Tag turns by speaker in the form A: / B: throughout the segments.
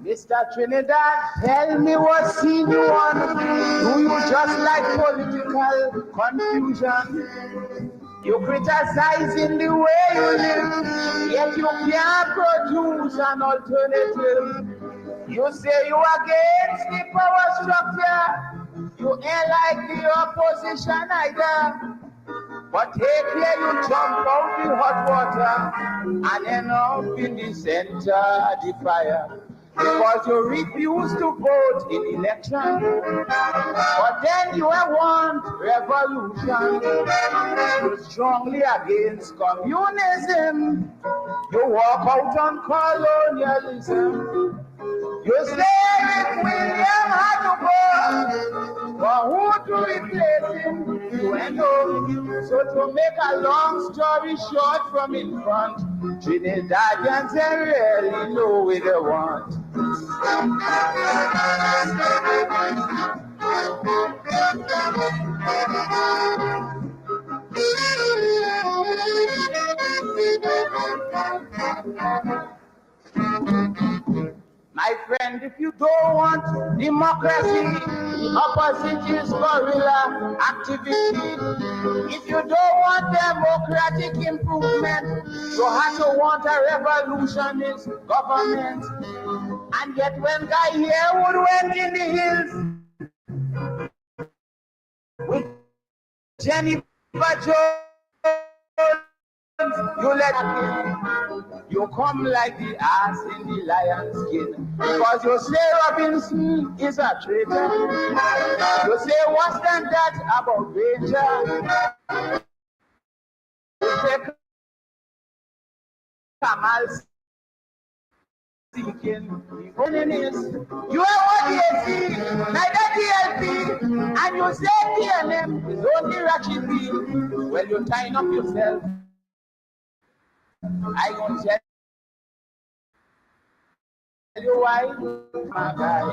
A: Mr. Trinidad, tell me what scene you on. Do you just like political confusion? You criticizing the way you live, yet you can't produce an alternative. You say you against the power structure, you ain't like the opposition either. But take care, you jump out the hot water and end up in the center of the fire. Because you refuse to vote in election, but then you want revolution. You're strongly against communism. You walk out on colonialism. You say if William had to go, but who to replace him? You ain't know. So to make a long story short from in front, Trinidadians they really know what they want. My friend, if you don't want democracy, the opposite is guerrilla activity. If you don't want democratic improvement, you have to want a revolutionist government. And yet when Guy Harewood went in the hills with Jennifer Jones, you let him. You come like the ass in the lion's skin. Because you say Robinson is a traitor. You say what's than that about Ranger? You say Kamal seeking the enemies. You are ODAC, neither DLP, and you say TNM is only Ratchet B. Well, you tying up yourself. I gonna tell you why, my guy.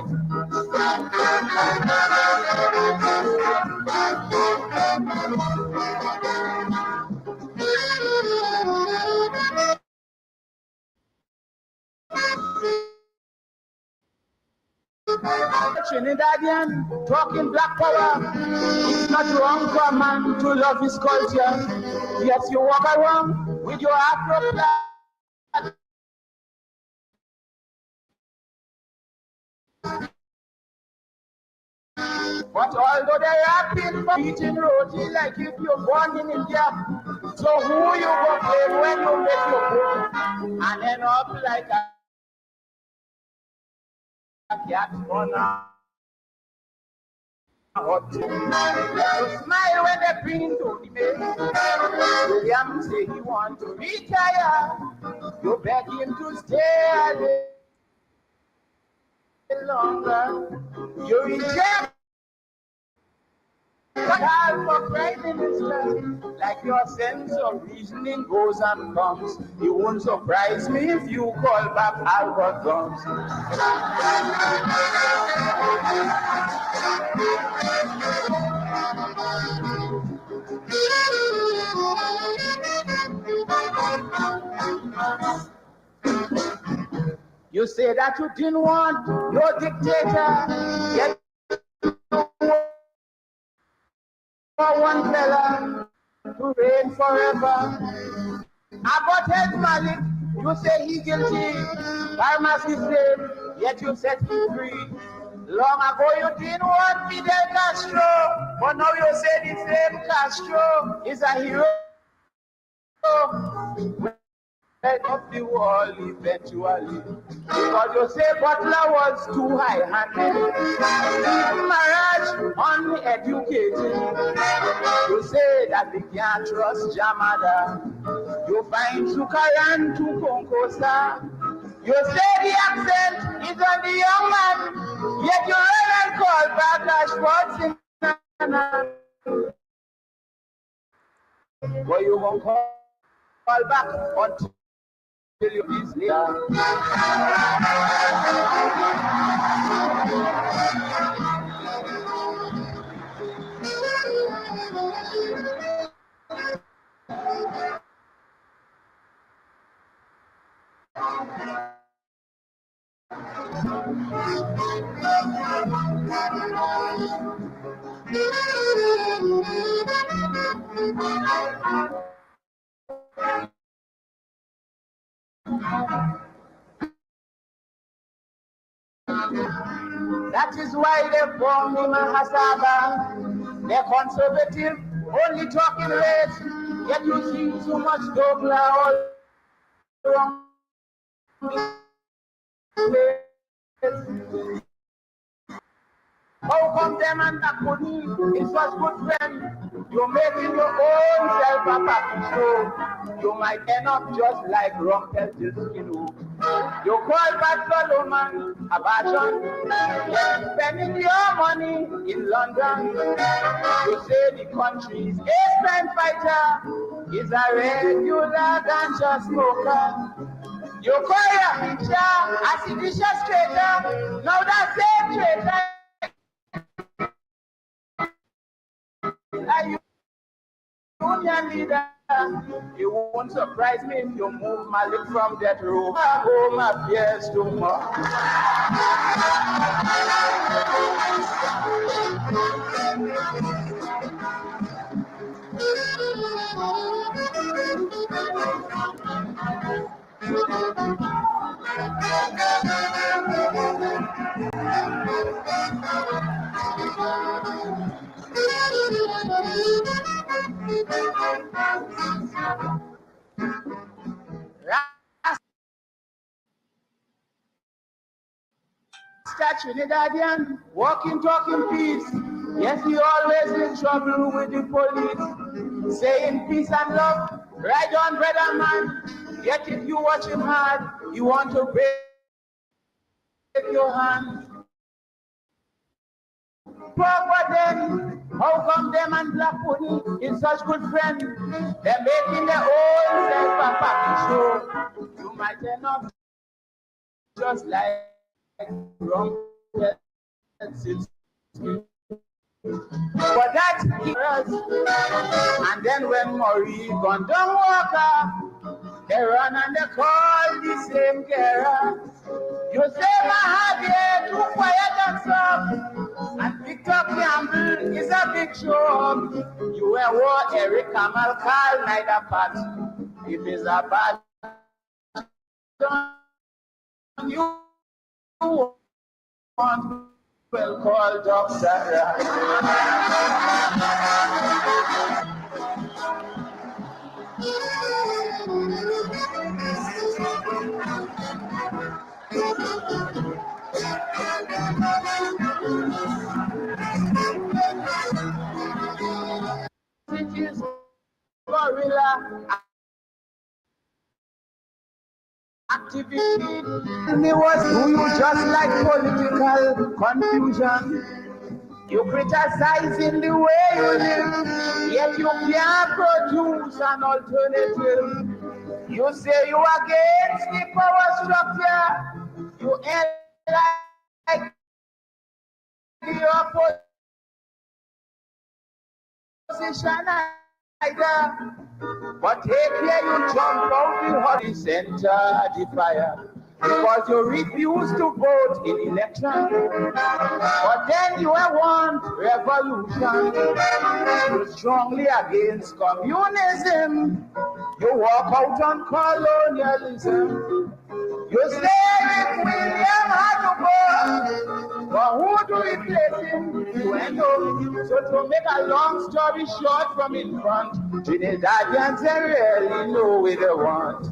A: Trinidadian talking black power. It's not wrong for a man to love his culture. Yes, you walk around with your Afro flag. But although they're rapping for eating roti like if you're born in India, so who you go blame when you make your book and end up like a cat on a hot. You smile when they bring to the bed. William say he want to retire. You beg him to stay a little longer. You reject call for prime minister, like your sense of reasoning goes and comes. It won't surprise me if you call back Albert Guns. You say that you didn't want your dictator, yet one fella to reign forever. Aborted Malik, you say he guilty. Pharmacy slave, yet you set him free. Long ago you didn't want Fidel Castro, but now you say the same Castro is a hero. Head up the wall eventually. Because you say Butler was too high-handed. Marriage uneducated. You say that we can't trust Jamada. You find Sukayan to Konkosa. You say the accent is on the young man, yet you run and call back Ashford Singh. But you won't call back until you this later. That is why they formed the Mahasabha. They're conservative, only talking race. Yet you see so much Douglas all around the place. How come them and Nakuni is such good friend? You're making your own self a package show. You might end up just like Rumpelstiltskin. You call back Solomon Abajon, spending your money in London. You say the country's A-strength fighter is a regular ganja smoker. You call your picture a seditious traitor. Now that same traitor are you union leader. It won't surprise me if you move Malik from that room. Home appears too much. Trinidadian, walking, talking peace. Yes, he always in trouble with the police. Saying peace and love, right on, brother man. Yet if you watch him hard, you want to break your hand. But then, how come them and Black Pudding is such good friends? They're making their own self-package show. You might end up just like Rumpelstiltskin. But that's us. And then when Marie gone down Walker, they run and they call the same Kara. You say Mahathir too quiet and soft, and Victor Campbell is a big show. You were what Eric Kamal called neither part. If it's a bad you want well call Doctor. It is guerrilla activity. Me was do you just like political confusion? You criticizing the way you live, yet you can't produce an alternative. You say you against the power structure. You ain't like the opposition either. But take care you jump out the center the fire. Because you refuse to vote in election. But then you want revolution. You're strongly against communism. You walk out on colonialism. You say William had to go. But who do we replace him? You end up. So to make a long story short from in front, Trinidadians they really know what they want.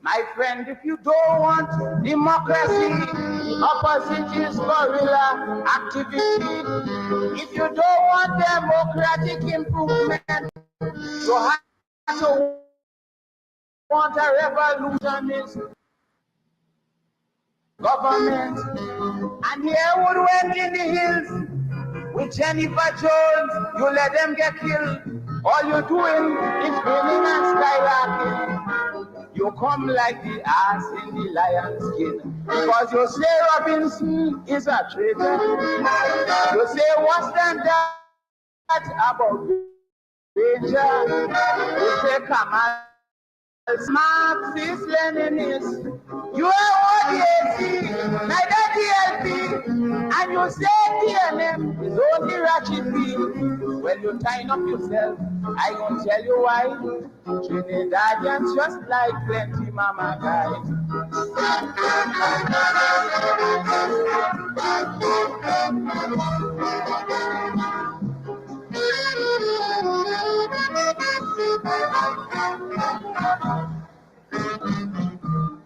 A: My friend, if you don't want democracy, opposite is guerrilla activity. If you don't want democratic improvement, you have to want a revolutionist. government. And Yearwood went in the hills with Jennifer Jones. You let them get killed. All you're doing is winning and skyrocketing. You come like the ass in the lion's skin. Because you say Robinson is a traitor. You say what's that about Ranger? You say Kamal Marxist Leninist. You are ODAC, neither DLP, and you say TNM is only ratchet beam. Well, you tying up yourself. I gonna tell you why. Trinidadians just like plenty mama guys.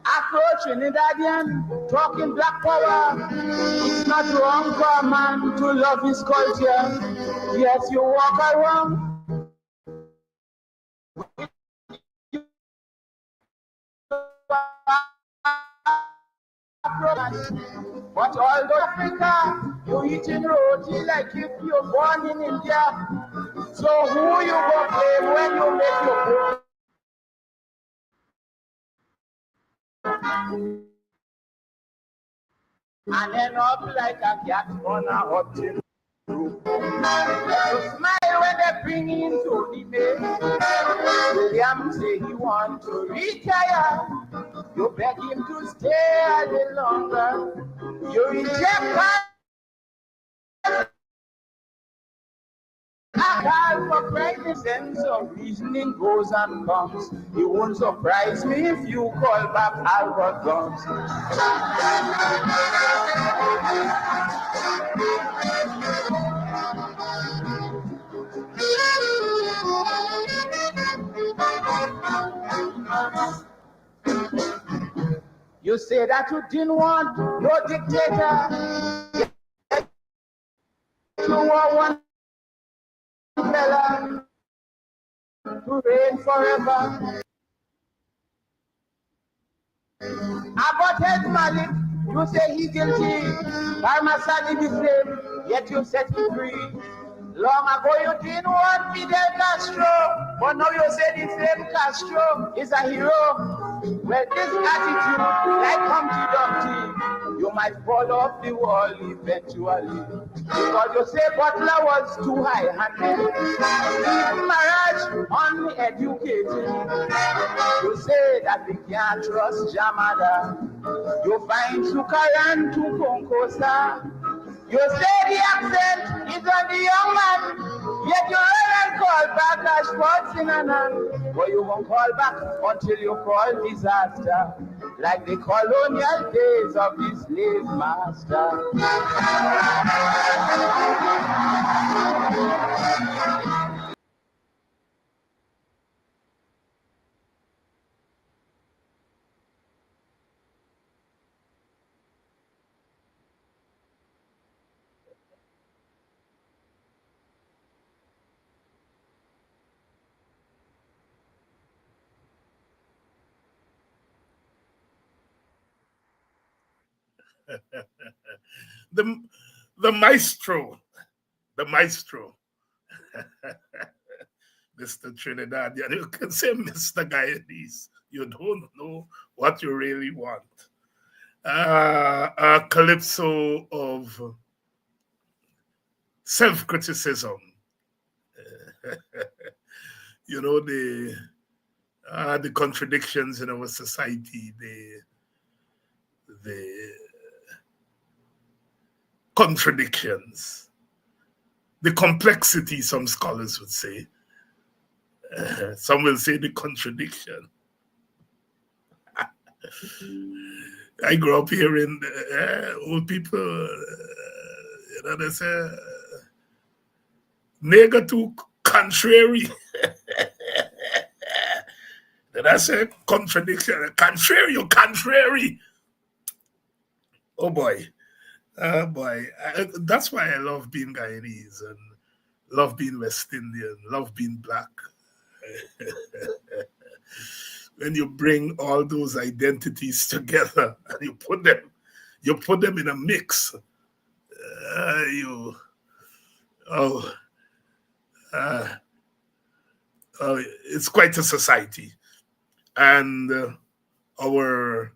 A: Afro Trinidadian talking black power. It's not wrong for a man to love his culture. Yes, you walk around. But although Africa, you eating roti like if you're born in India. So who you go blame when you make your food? And end up like a cat on a hot tin roof. You smile when they bring in Tony May. William say he want to retire. You beg him to stay a little longer. You reject for private sense of reasoning goes and comes. It won't surprise me if you call back Albert Guns. You say that you didn't want no dictator. You want one fella to reign forever. Abbott Malik, you say he's guilty. Parmasani the same, yet you set him free. Long ago you didn't want Fidel Castro, but now you say the same Castro is a hero. Well, this attitude, like Humpty Dumpty, you might fall off the wall eventually. Because you say Butler was too high-handed, even Maraj uneducated. You say that we can't trust Jamada. You find Sukaran to Konkosa. You say the accent is on the young man, yet you run and call back Ashford Sinanan. But you won't call back until you call disaster, like the colonial days of the slave master.
B: the maestro, Mr. Trinidadian. You can say Mr. Guyanese. You don't know what you really want. A calypso of self-criticism. You know, the contradictions in our society, the contradictions, the complexity, some scholars would say. Some will say the contradiction. I grew up hearing old people, they say, nigger too contrary. That's a contradiction. Contrary, you contrary. Oh boy. That's why I love being Guyanese and love being West Indian, love being black. When you bring all those identities together and you put them you put them in a mix. Oh, uh, it's quite a society. And our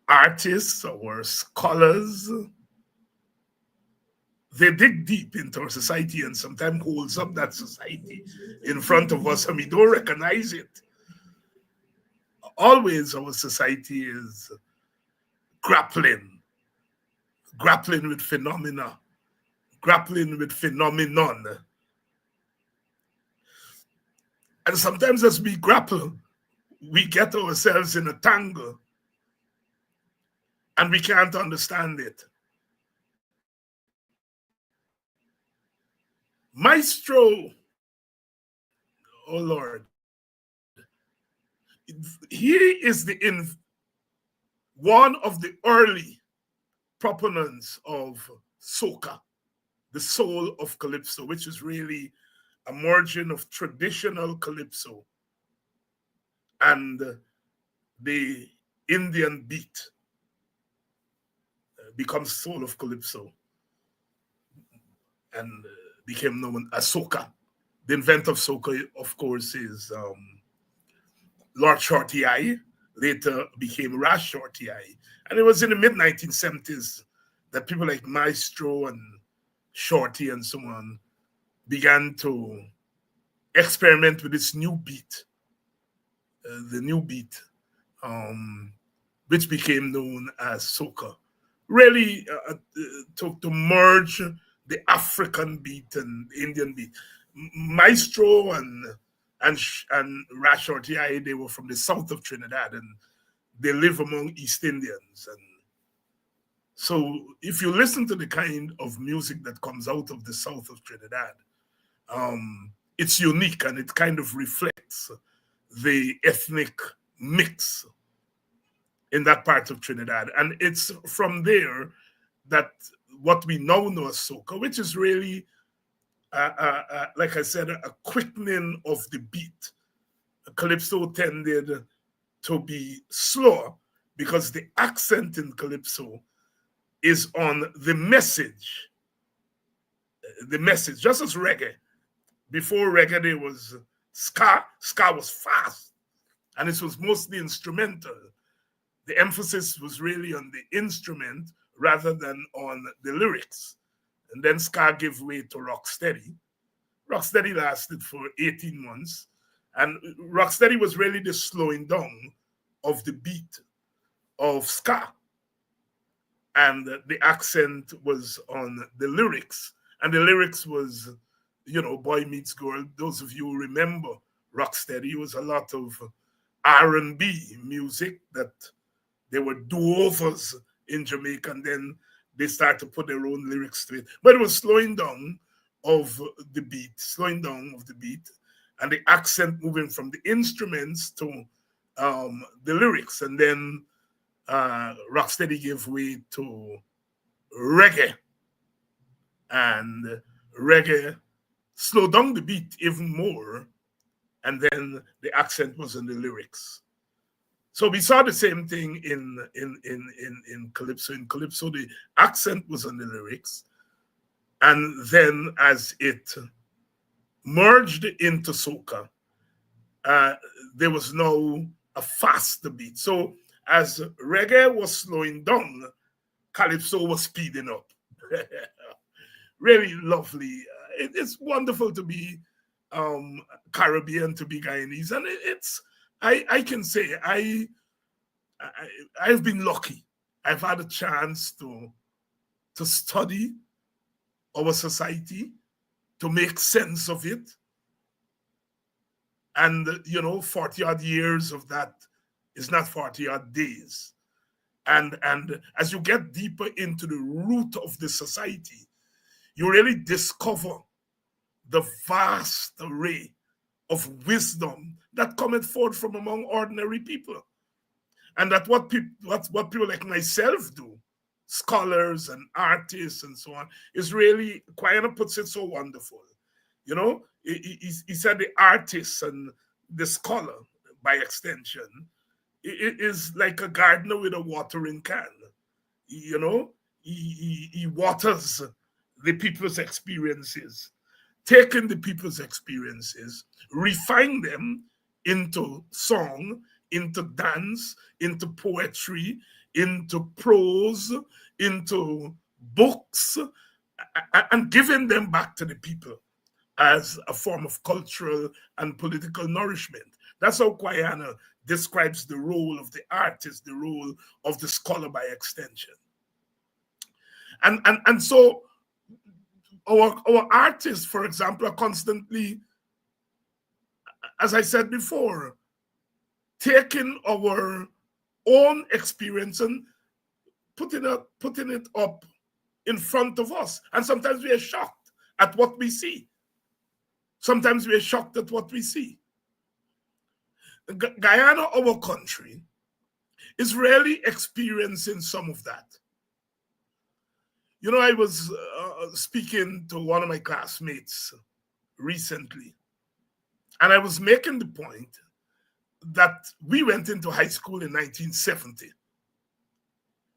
B: artists, our scholars, they dig deep into our society and sometimes holds up that society in front of us and we don't recognize it. Always our society is grappling with phenomena, grappling with phenomenon. And sometimes as we grapple, we get ourselves in a tangle and we can't understand it. Maestro, oh Lord, he is one of the early proponents of soca, the soul of calypso, which is really a merging of traditional calypso and the Indian beat becomes soul of calypso and became known as soca. The inventor of soca, of course, is Lord Shorty Eye, later became Ras Shorty Eye. And it was in the mid-1970s that people like Maestro and Shorty and so on began to experiment with this new beat, which became known as soca. Really to merge the African beat and Indian beat. Maestro and Ras Shorty Eye, they were from the south of Trinidad and they live among East Indians. And so if you listen to the kind of music that comes out of the south of Trinidad, it's unique and it kind of reflects the ethnic mix in that part of Trinidad. And it's from there that what we now know as soca, which is really, like I said, a quickening of the beat. Calypso tended to be slower because the accent in calypso is on the message. The message, just as reggae. Before reggae, there was ska. Ska was fast, and it was mostly instrumental. The emphasis was really on the instrument rather than on the lyrics. And then ska gave way to rocksteady. Rocksteady lasted for 18 months. And rocksteady was really the slowing down of the beat of ska. And the accent was on the lyrics. And the lyrics was, boy meets girl. Those of you who remember rocksteady, was a lot of R&B music that they were do-overs in Jamaica, and then they started to put their own lyrics to it. But it was slowing down of the beat, and the accent moving from the instruments to the lyrics. And then rocksteady gave way to reggae, and reggae slowed down the beat even more, and then the accent was in the lyrics. So we saw the same thing in calypso. In calypso, the accent was on the lyrics, and then as it merged into soca, there was now a faster beat. So as reggae was slowing down, calypso was speeding up. Really lovely. It's wonderful to be Caribbean, to be Guyanese, and I can say I've been lucky. I've had a chance to study our society, to make sense of it. And 40 odd years of that is not 40 odd days. And as you get deeper into the root of the society, you really discover the vast array of wisdom that cometh forth from among ordinary people. And that what people like myself do, scholars and artists and so on, is really, Quayana puts it so wonderful. He said the artist and the scholar, by extension, it is like a gardener with a watering can. you know, he waters the people's experiences, taking the people's experiences, refine them into song, into dance, into poetry, into prose, into books, and giving them back to the people as a form of cultural and political nourishment. That's how Kwayana describes the role of the artist, the role of the scholar by extension. And so our artists, for example, are constantly, as I said before, taking our own experience and putting it up in front of us. And sometimes we are shocked at what we see. Sometimes we are shocked at what we see. Guyana, our country, is really experiencing some of that. You know, I was speaking to one of my classmates recently, and I was making the point that we went into high school in 1970.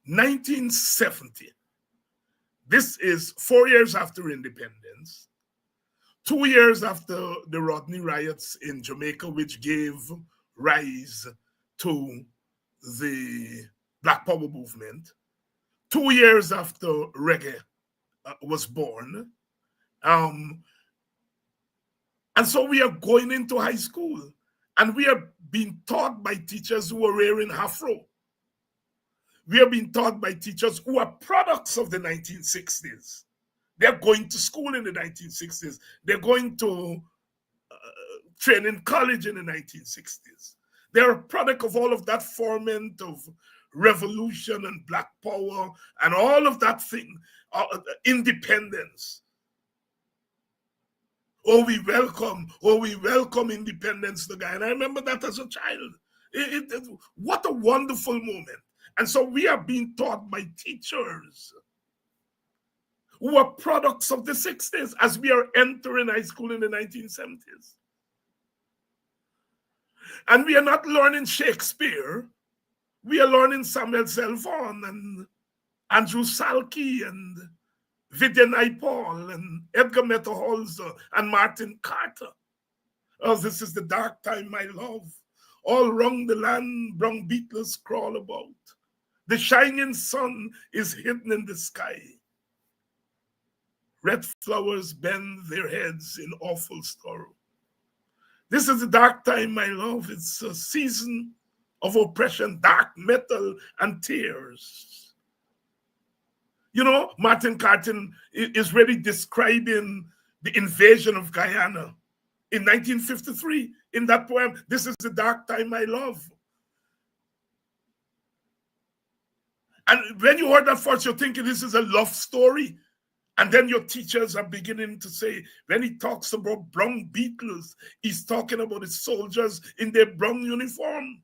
B: 1970. This is 4 years after independence, 2 years after the Rodney riots in Jamaica, which gave rise to the Black Power movement, 2 years after reggae was born. And so we are going into high school, and we are being taught by teachers who are wearing afro. We are being taught by teachers who are products of the 1960s. They're going to school in the 1960s. They're going to training college in the 1960s. They're a product of all of that ferment of revolution and Black power and all of that thing, independence. Oh, we welcome independence to Guyana. I remember that as a child. What a wonderful moment. And so we are being taught by teachers who are products of the 60s as we are entering high school in the 1970s. And we are not learning Shakespeare. We are learning Samuel Zelvon and Andrew Salkey and Vivian Naipaul and Edgar Metterholzer and Martin Carter. Oh, this is the dark time, my love. All round the land, brown beetles crawl about. The shining sun is hidden in the sky. Red flowers bend their heads in awful sorrow. This is the dark time, my love. It's a season of oppression, dark metal, and tears. You know, Martin Carter is really describing the invasion of Guyana in 1953 in that poem, This is the Dark Time, My Love. And when you heard that first, you're thinking this is a love story. And then your teachers are beginning to say, when he talks about brown beetles, he's talking about his soldiers in their brown uniform.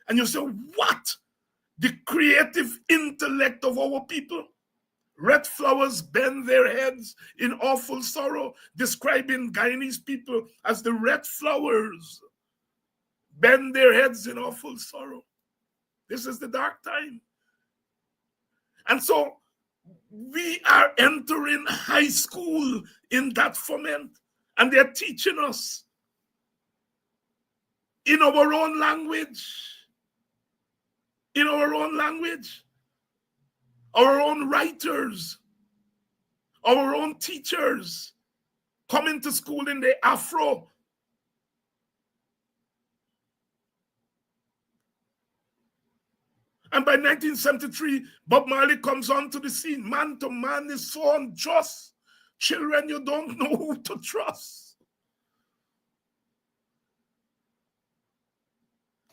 B: And you say, what? The creative intellect of our people? Red flowers bend their heads in awful sorrow, describing Guyanese people as the red flowers bend their heads in awful sorrow. This is the dark time. And so we are entering high school in that ferment, and they're teaching us in our own language, our own writers, our own teachers coming to school in the Afro. And by 1973, Bob Marley comes onto the scene. Man to man is so unjust. Children, you don't know who to trust.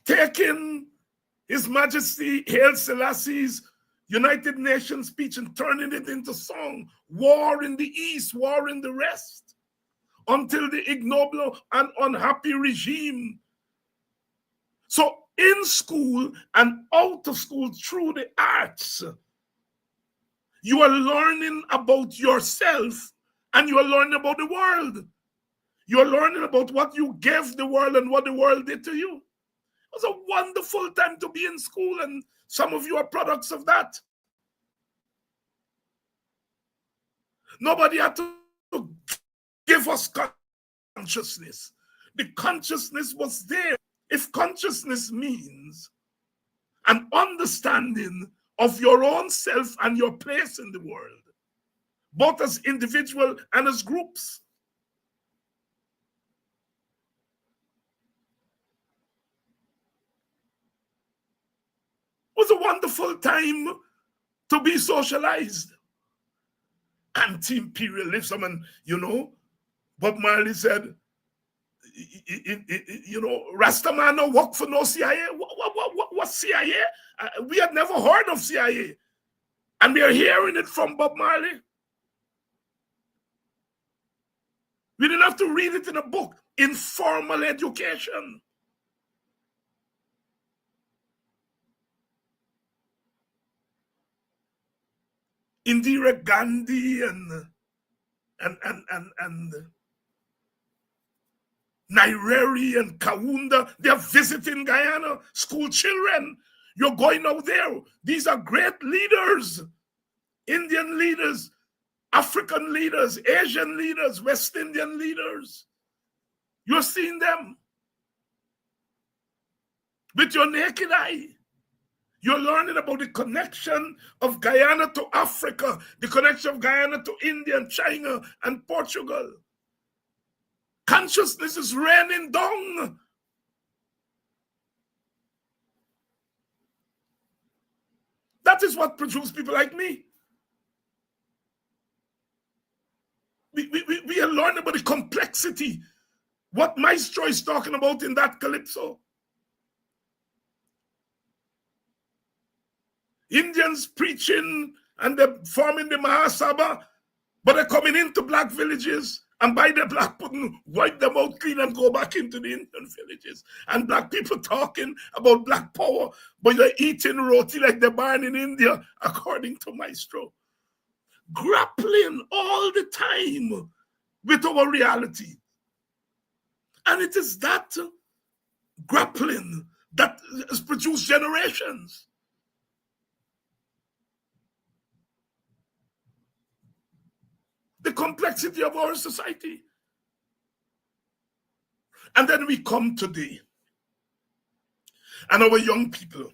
B: Taking His Majesty Haile Selassie's United Nations speech and turning it into song. War in the East, war in the West. Until the ignoble and unhappy regime. So in school and out of school through the arts, you are learning about yourself and you are learning about the world. You are learning about what you gave the world and what the world did to you. It was a wonderful time to be in school, and some of you are products of that. Nobody had to give us consciousness. The consciousness was there. If consciousness means an understanding of your own self and your place in the world, both as individual and as groups. It was a wonderful time to be socialized. Anti-imperialism, and Bob Marley said, Rastaman no work for no CIA. What CIA? We had never heard of CIA. And we are hearing it from Bob Marley. We didn't have to read it in a book. Informal education. Indira Gandhi and Nyerere and Kaunda, they're visiting Guyana, school children. You're going out there. These are great leaders, Indian leaders, African leaders, Asian leaders, West Indian leaders. You're seeing them with your naked eye. You're learning about the connection of Guyana to Africa, the connection of Guyana to India and China and Portugal. Consciousness is raining down. That is what produced people like me. We are learning about the complexity, what Maestro is talking about in that Calypso. Indians preaching and they're forming the Mahasabha, but they're coming into black villages and by the black pudding, wipe them out clean and go back into the Indian villages. And black people talking about black power, but they're eating roti like they're born in India, according to Maestro. Grappling all the time with our reality. And it is that grappling that has produced generations. The complexity of our society. And then we come today, and our young people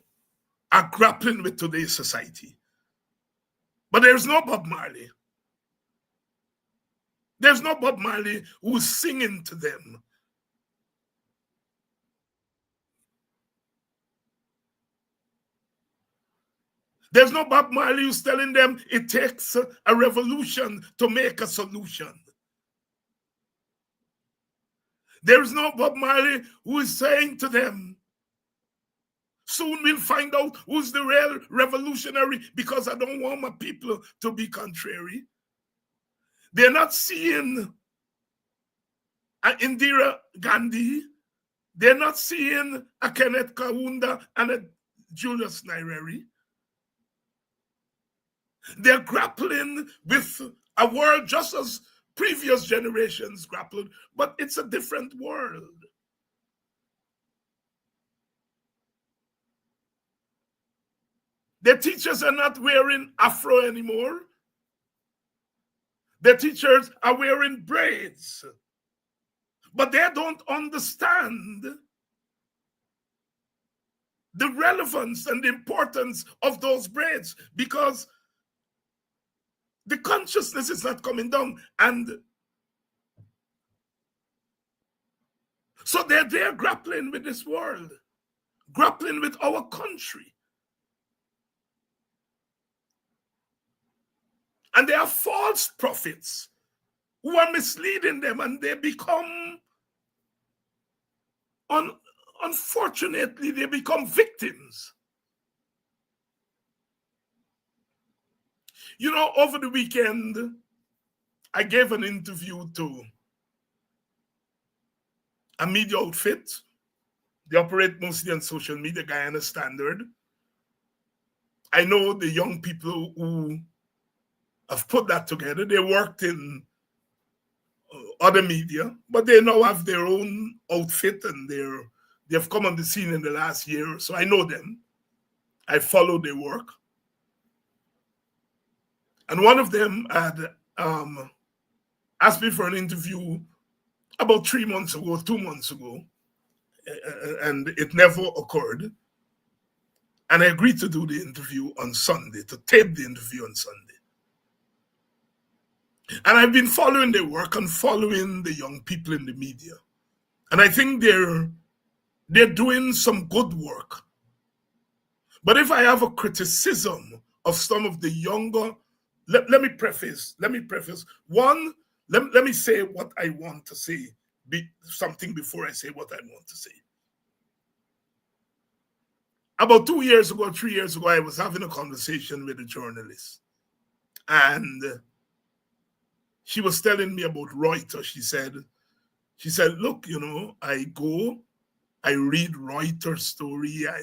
B: are grappling with today's society. But there's no Bob Marley. There's no Bob Marley who's singing to them. There's no Bob Marley who's telling them it takes a revolution to make a solution. There's no Bob Marley who is saying to them, soon we'll find out who's the real revolutionary because I don't want my people to be contrary. They're not seeing a Indira Gandhi. They're not seeing a Kenneth Kaunda and a Julius Nyerere. They're grappling with a world just as previous generations grappled, but it's a different world. Their teachers are not wearing afro anymore. Their teachers are wearing braids. But they don't understand the relevance and the importance of those braids because the consciousness is not coming down. And so they're there grappling with this world, grappling with our country. And there are false prophets who are misleading them, and they become, unfortunately, they become victims. You know, over the weekend, I gave an interview to a media outfit. They operate mostly on social media, Guyana Standard. I know the young people who have put that together. They worked in other media, but they now have their own outfit and they've come on the scene in the last year. So I know them. I follow their work. And one of them had asked me for an interview about 3 months ago, 2 months ago, and it never occurred. And I agreed to do the interview on Sunday, to tape the interview on Sunday. And I've been following their work and following the young people in the media. And I think they're doing some good work. But if I have a criticism of some of the younger, let me preface. One, let me say what I want to say, something before I say what I want to say. About 2 years ago, 3 years ago, I was having a conversation with a journalist. And she was telling me about Reuters. She said, look, I read Reuters story. I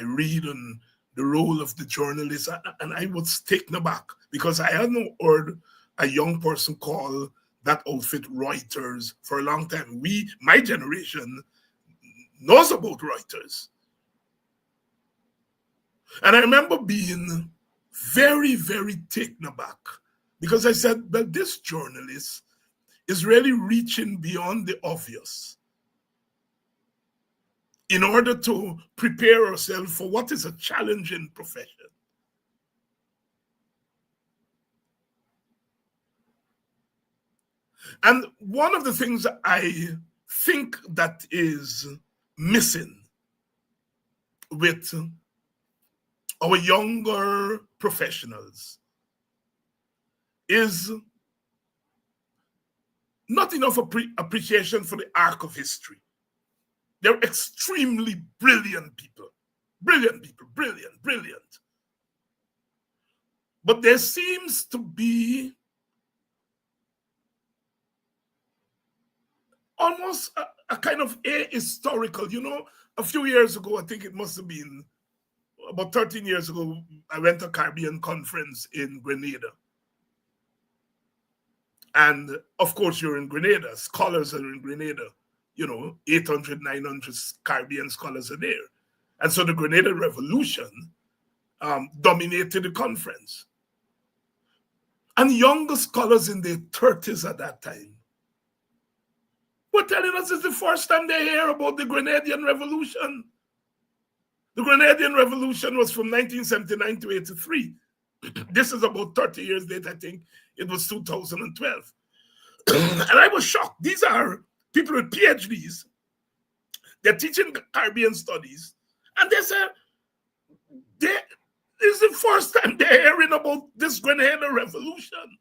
B: read on the role of the journalist, and I was taken aback because I hadn't heard a young person call that outfit Reuters for a long time. My generation, knows about Reuters. And I remember being very, very taken aback because I said, well, this journalist is really reaching beyond the obvious in order to prepare ourselves for what is a challenging profession. And one of the things I think that is missing with our younger professionals is not enough appreciation for the arc of history. They're extremely brilliant people. Brilliant. But there seems to be almost a kind of ahistorical, a few years ago, I think it must have been about 13 years ago, I went to a Caribbean conference in Grenada. And of course, you're in Grenada, scholars are in Grenada, 800, 900 Caribbean scholars are there. And so the Grenada Revolution dominated the conference. And younger scholars in their 30s at that time were telling us it's the first time they hear about the Grenadian Revolution. The Grenadian Revolution was from 1979 to 83. This is about 30 years later, I think. It was 2012. And I was shocked. These are people with PhDs. They're teaching Caribbean studies. And they say, this is the first time they're hearing about this Grenada Revolution.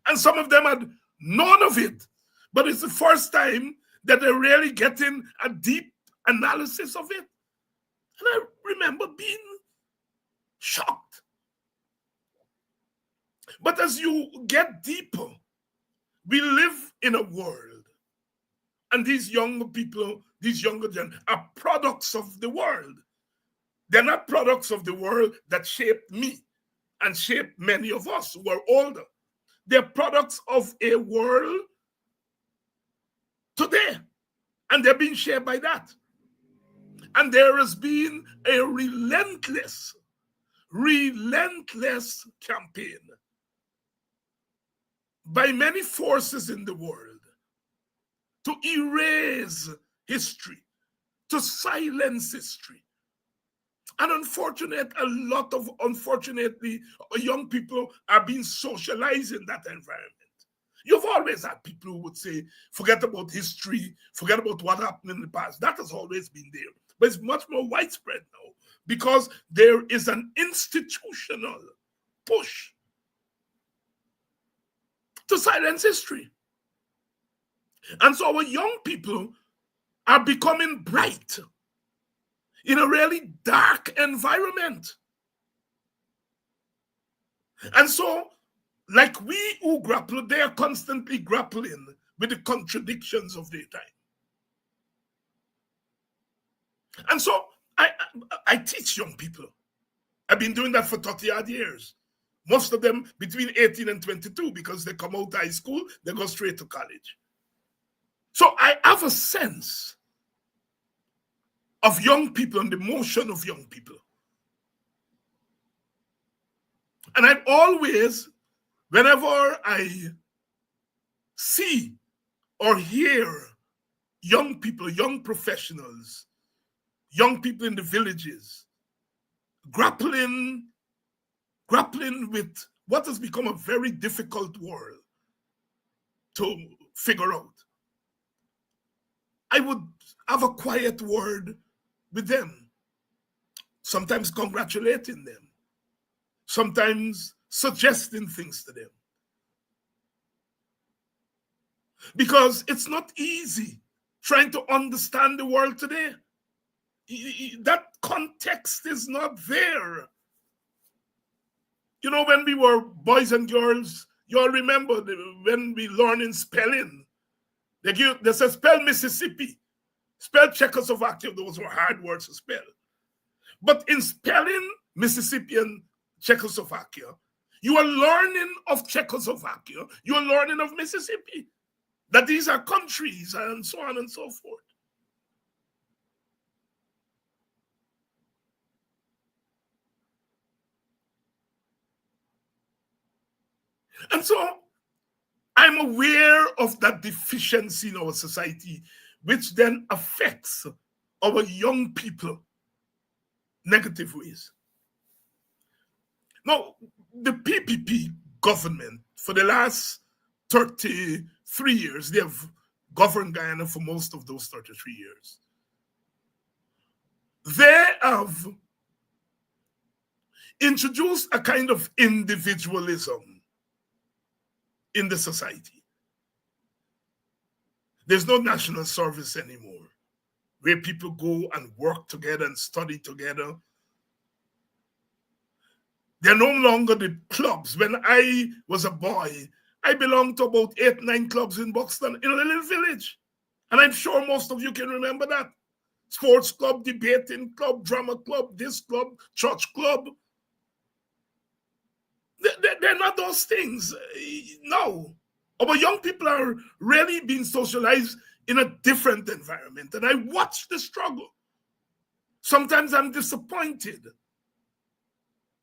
B: And some of them had none of it. But it's the first time that they're really getting a deep analysis of it. And I remember being shocked. But as you get deeper, we live in a world. And these younger people, these younger gen are products of the world. They're not products of the world that shaped me and shaped many of us who are older. They're products of a world today. And they're being shaped by that. And there has been a relentless campaign by many forces in the world to erase history, to silence history. And unfortunately, young people are being socialized in that environment. You've always had people who would say, forget about history, forget about what happened in the past. That has always been there. But it's much more widespread now because there is an institutional push to silence history. And so our young people are becoming bright in a really dark environment. And so, like we who grapple, they are constantly grappling with the contradictions of their time. And so I teach young people. I've been doing that for 30-odd years. Most of them between 18 and 22 because they come out of high school, they go straight to college. So I have a sense of young people and the motion of young people. And I've always, whenever I see or hear young people, young professionals, young people in the villages grappling with what has become a very difficult world to figure out, I would have a quiet word with them, sometimes congratulating them, sometimes suggesting things to them. Because it's not easy trying to understand the world today. That context is not there. You know, when we were boys and girls, you all remember when we learned in spelling, they say spell Mississippi, spell Czechoslovakia. Those were hard words to spell. But in spelling Mississippi and Czechoslovakia, you are learning of Czechoslovakia, you are learning of Mississippi, that these are countries and so on and so forth. And so I'm aware of that deficiency in our society, which then affects our young people negative ways. Now, the PPP government, for the last 33 years, they have governed Guyana for most of those 33 years. They have introduced a kind of individualism in the society. There's no national service anymore, where people go and work together and study together. They're no longer the clubs. When I was a boy, I belonged to about 8, 9 clubs in Buxton, in a little village. And I'm sure most of you can remember that. Sports club, debating club, drama club, this club, church club. They're not those things. No. Our young people are really being socialized in a different environment. And I watch the struggle. Sometimes I'm disappointed.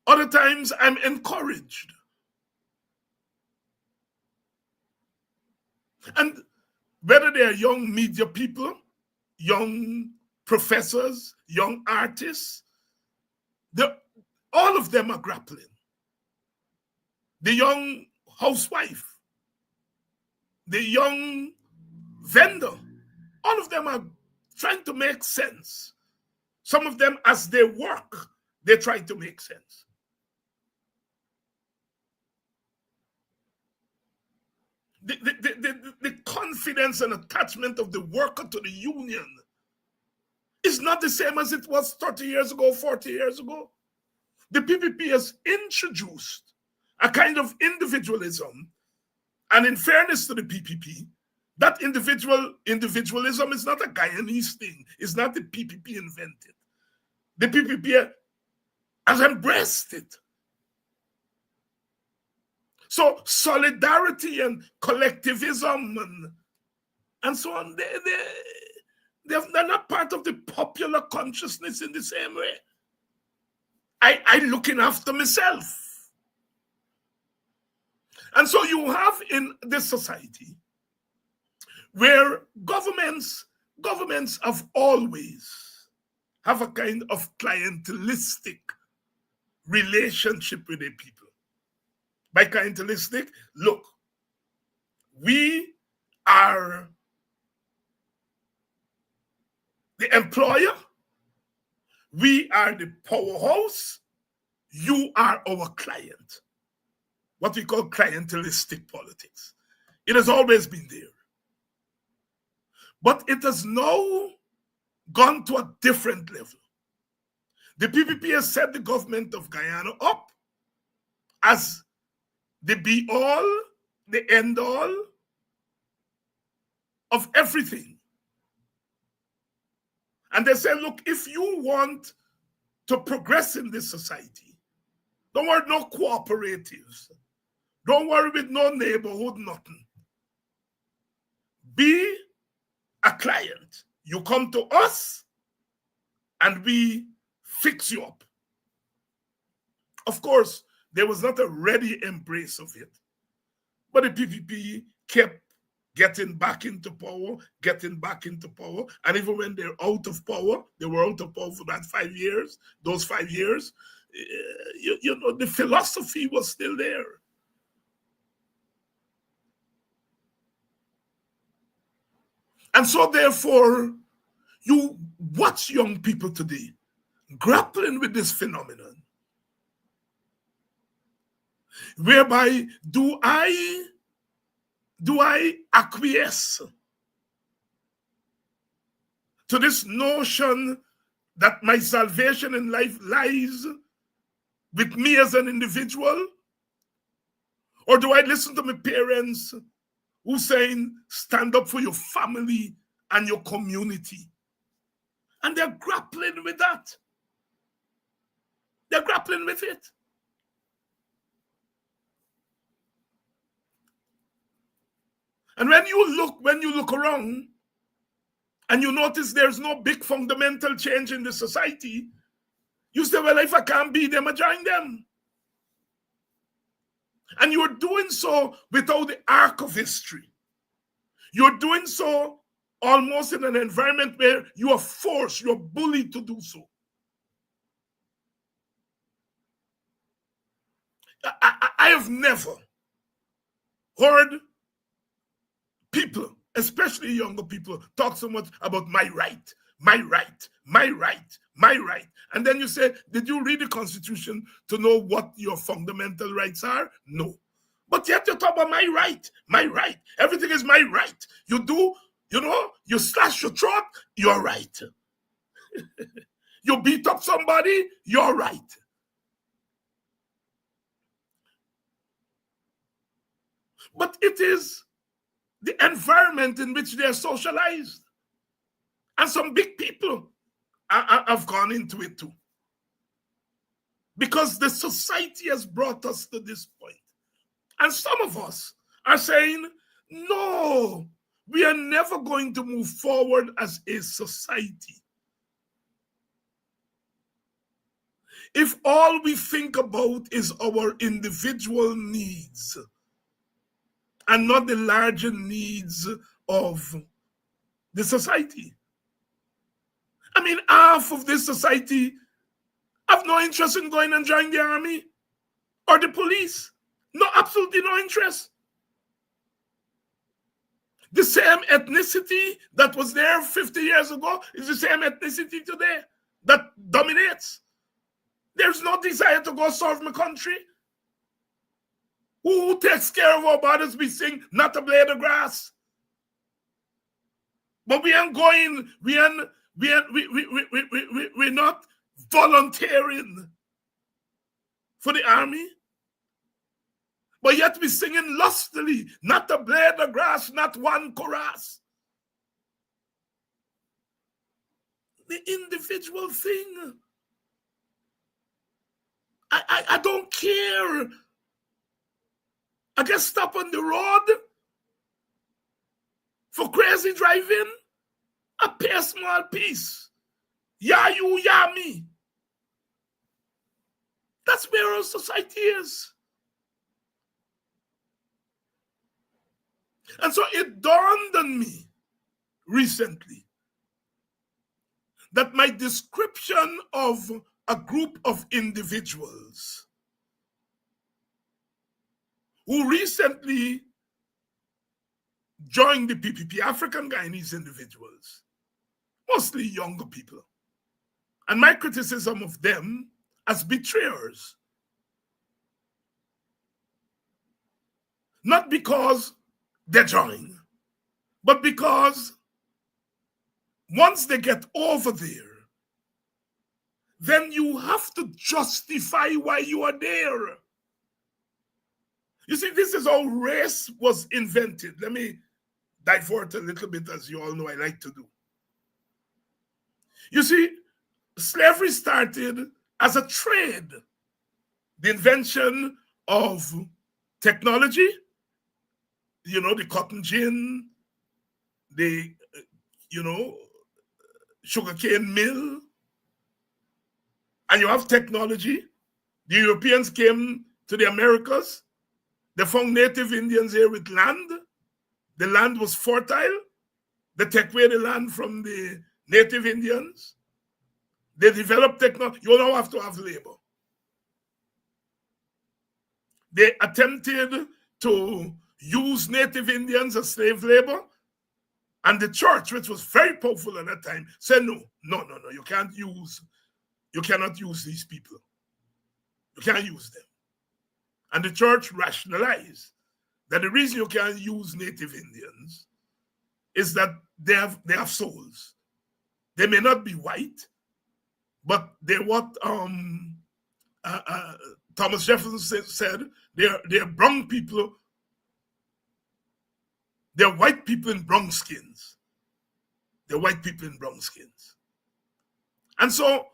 B: Other times I'm encouraged. And whether they're young media people, young professors, young artists, all of them are grappling. The young housewife, the young vendor, all of them are trying to make sense. Some of them, as they work, they try to make sense. The confidence and attachment of the worker to the union is not the same as it was 30 years ago, 40 years ago. The PPP has introduced a kind of individualism, and in fairness to the PPP, that individualism is not a Guyanese thing. It's not the PPP invented. The PPP has embraced it. So solidarity and collectivism and so on, they're not part of the popular consciousness in the same way. I'm looking after myself. And so you have in this society where governments have always have a kind of clientelistic relationship with their people. By clientelistic, look, we are the employer, we are the powerhouse, you are our client. What we call clientelistic politics. It has always been there. But it has now gone to a different level. The PPP has set the government of Guyana up as the be-all, the end-all of everything. And they say, look, if you want to progress in this society, don't worry, no cooperatives. Don't worry with no neighborhood, nothing. Be a client. You come to us and we fix you up. Of course, there was not a ready embrace of it. But the PPP kept getting back into power, and even when they're out of power, they were out of power for that 5 years, those 5 years, you know, the philosophy was still there. And so therefore, you watch young people today grappling with this phenomenon, whereby do I acquiesce to this notion that my salvation in life lies with me as an individual? Or do I listen to my parents who saying, stand up for your family and your community? And they're grappling with that. They're grappling with it. And when you look around and you notice there's no big fundamental change in the society, you say, well, if I can't be them, I join them. And you're doing so without the arc of history. You're doing so almost in an environment where you are forced, you're bullied to do so. I have never heard people, especially younger people, talk so much about my right, my right, my right, my right. And then you say, did you read the Constitution to know what your fundamental rights are? No. But yet you talk about my right, my right. Everything is my right. You do, you know, you slash your throat, you're right. You beat up somebody, you're right. But it is the environment in which they're socialized. And some big people have gone into it too. Because the society has brought us to this point. And some of us are saying, no, we are never going to move forward as a society if all we think about is our individual needs and not the larger needs of the society. I mean, half of this society have no interest in going and joining the army or the police. No, absolutely no interest. The same ethnicity that was there 50 years ago is the same ethnicity today that dominates. There's no desire to go serve my country. Who takes care of our bodies? We sing, not a blade of grass. But we ain't going, we're not volunteering for the army. But yet we're singing lustily, not a blade of grass, not one chorus. The individual thing. I don't care. I get stopped on the road for crazy driving. I pay a small piece. Yeah, you, yeah, me. That's where our society is. And so it dawned on me recently that my description of a group of individuals who recently joined the PPP, African Guyanese individuals, mostly younger people, and my criticism of them as betrayers. Not because they join, but because once they get over there, then you have to justify why you are there. You see, this is how race was invented. Let me divert a little bit, as you all know I like to do. You see, slavery started as a trade. The invention of technology, you know, the cotton gin, the, sugarcane mill, and you have technology. The Europeans came to to the Americas. They found native Indians here with land. The land was fertile. They take away the land from the native Indians. They developed technology. You don't have to have labor. They attempted to use native Indians as slave labor. And the church, which was very powerful at that time, said, no, you cannot use these people. You can't use them. And the church rationalized that the reason you can't use native Indians is that they have souls. They may not be white, but they're what Thomas Jefferson said, they're brown people. They're white people in brown skins. They're white people in brown skins. And so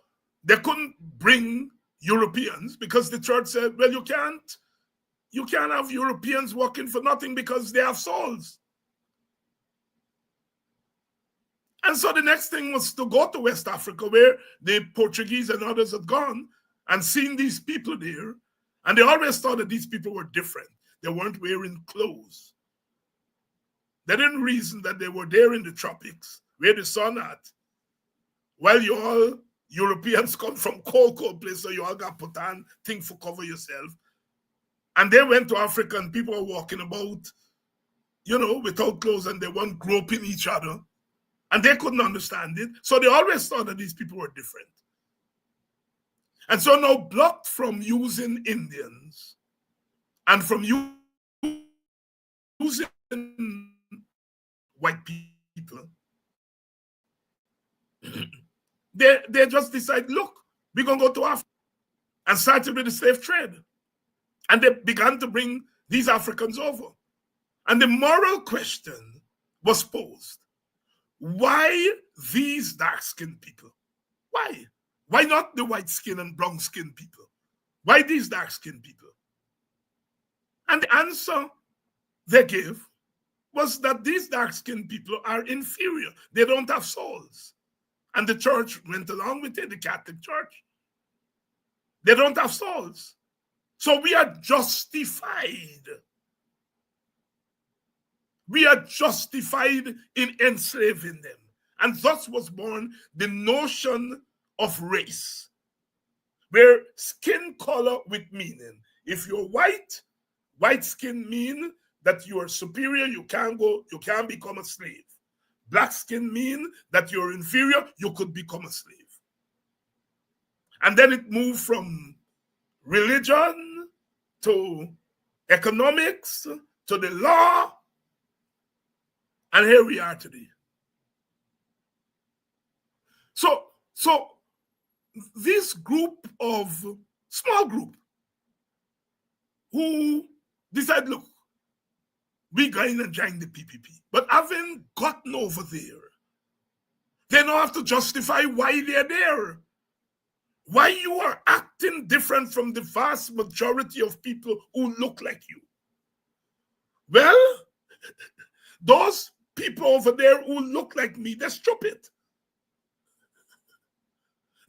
B: they couldn't bring Europeans because the church said, well, you can't have Europeans working for nothing because they have souls. And so the next thing was to go to West Africa, where the Portuguese and others had gone and seen these people there. And they always thought that these people were different. They weren't wearing clothes. They didn't reason that they were there in the tropics, where the sun at. While you all Europeans come from cold places, so you all got put on things for cover yourself. And they went to Africa and people were walking about, without clothes, and they weren't groping each other. And they couldn't understand it. So they always thought that these people were different. And so now, blocked from using Indians and from using white people, they just decide, look, we're going to go to Africa, and started with the slave trade. And they began to bring these Africans over. And the moral question was posed. Why these dark-skinned people? Why? Why not the white-skinned and brown-skinned people? Why these dark-skinned people? And the answer they gave was that these dark-skinned people are inferior. They don't have souls. And the church went along with it, the Catholic Church. They don't have souls. So we are justified. We are justified in enslaving them. And thus was born the notion of race, where skin color with meaning. If you're white skin mean that you are superior, you can't become a slave. Black skin mean that you're inferior, you could become a slave. And then it moved from religion to economics to the law. And here we are today. So this small group, who decide, look, we're going to join the PPP. But having gotten over there, they now have to justify why they're there. Why you are acting different from the vast majority of people who look like you. Well, those people over there who look like me, they're stupid.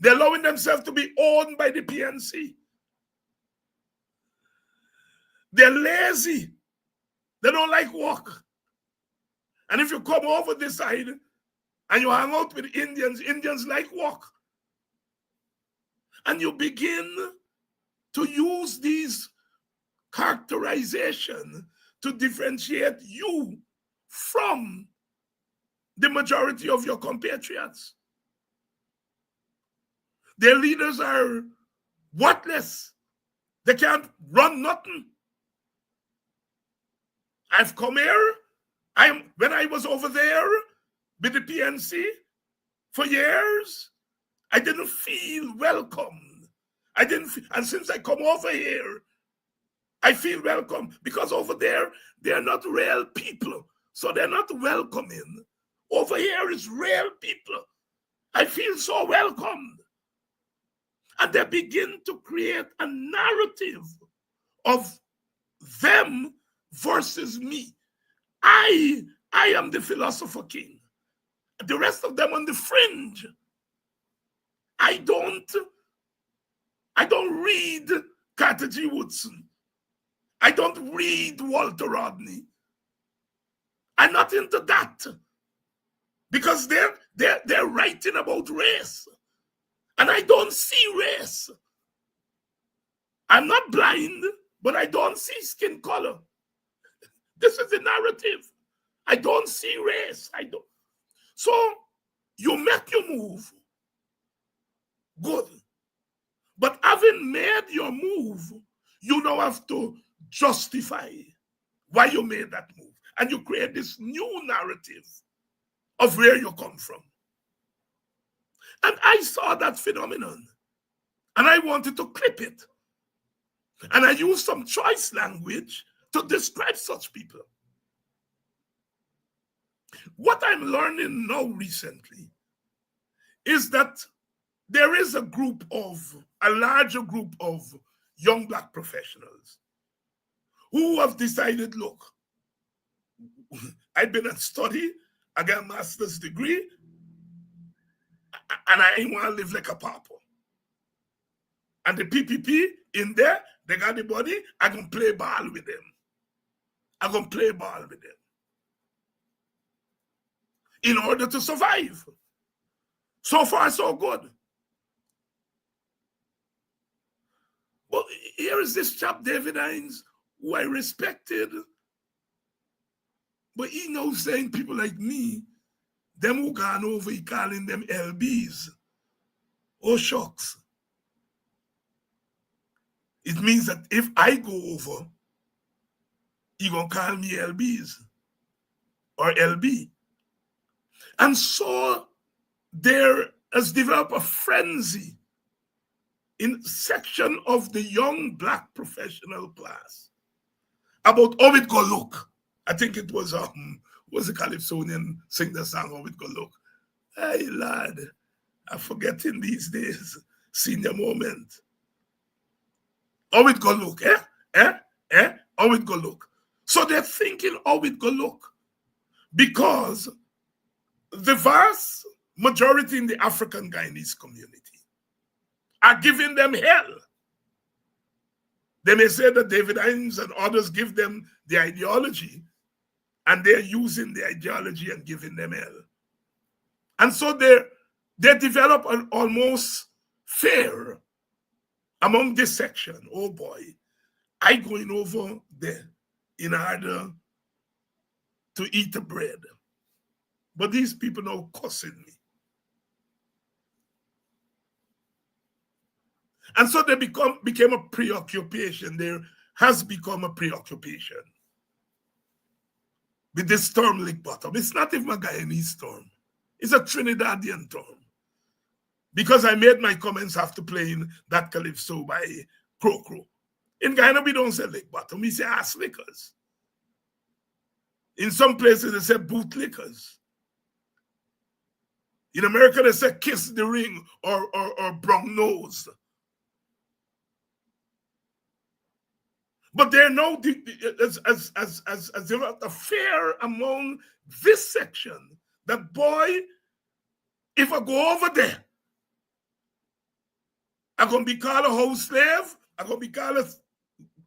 B: They're allowing themselves to be owned by the PNC. They're lazy. They don't like work. And if you come over this side and you hang out with Indians like work. And you begin to use these characterizations to differentiate you from the majority of your compatriots. Their leaders are worthless. They can't run nothing. I've come here. When I was over there with the PNC for years, I didn't feel welcome. And since I come over here, I feel welcome, because over there, they're not real people. So they're not welcoming. Over here is real people. I feel so welcomed. And they begin to create a narrative of them versus me. I am the philosopher king. The rest of them on the fringe. I don't read Carter G. Woodson. I don't read Walter Rodney. I'm not into that. Because they're writing about race. And I don't see race. I'm not blind, but I don't see skin color. This is the narrative. I don't see race. I don't. So you make your move. Good. But having made your move, you now have to justify why you made that move. And you create this new narrative of where you come from. And I saw that phenomenon. And I wanted to clip it. And I used some choice language to describe such people. What I'm learning now recently is that there is a larger group of young Black professionals who have decided, look, I've been at study, I got a master's degree, and I ain't want to live like a pauper. And the PPP in there, they got the body, I'm going to play ball with them. I'm going to play ball with them in order to survive. So far, so good. But here is this chap, David Hines, who I respected. But he now saying people like me, them who gone over, he calling them LBs. Oh, shucks. It means that if I go over, he gonna call me LBs or LB. And so there has developed a frenzy in section of the young Black professional class about how it go look. I think it was a Calypsonian sing the song how it go look. Hey lad, I'm forgetting these days, senior moment. How it go look, How it go look. So they're thinking how it go look. Because the vast majority in the African Guyanese community are giving them hell. They may say that David Hines and others give them the ideology, and they're using the ideology and giving them hell. And so they develop an almost fear among this section. Oh boy, I going over there in order to eat the bread. But these people now cussing me. And so they became a preoccupation. There has become a preoccupation with this term lick bottom. It's not even a Guyanese term. It's a Trinidadian term. Because I made my comments after playing that calypso by Crow Crow. In Guyana, we don't say lick bottom, we say ass lickers. In some places, they say boot lickers. In America, they say kiss the ring or brown nose. But there now, as there was a fear among this section that, boy, if I go over there, I'm going to be called a house slave, I'm going to be called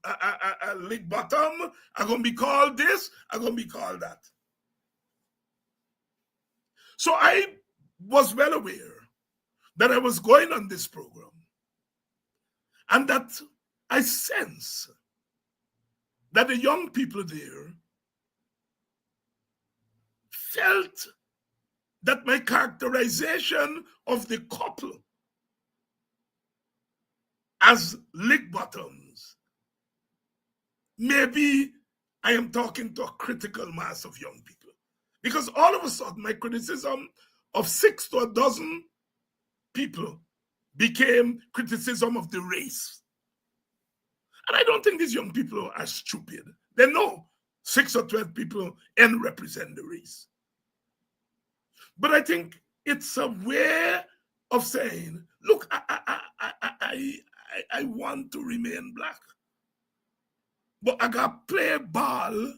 B: a lick bottom, I'm going to be called this, I'm going to be called that. So I was well aware that I was going on this program and that I sense that the young people there felt that my characterization of the couple as lick bottoms, maybe I am talking to a critical mass of young people. Because all of a sudden, my criticism of 6 to a dozen people became criticism of the race. And I don't think these young people are stupid. They know 6 or 12 people and represent the race. But I think it's a way of saying, look, I want to remain Black, but I got to play ball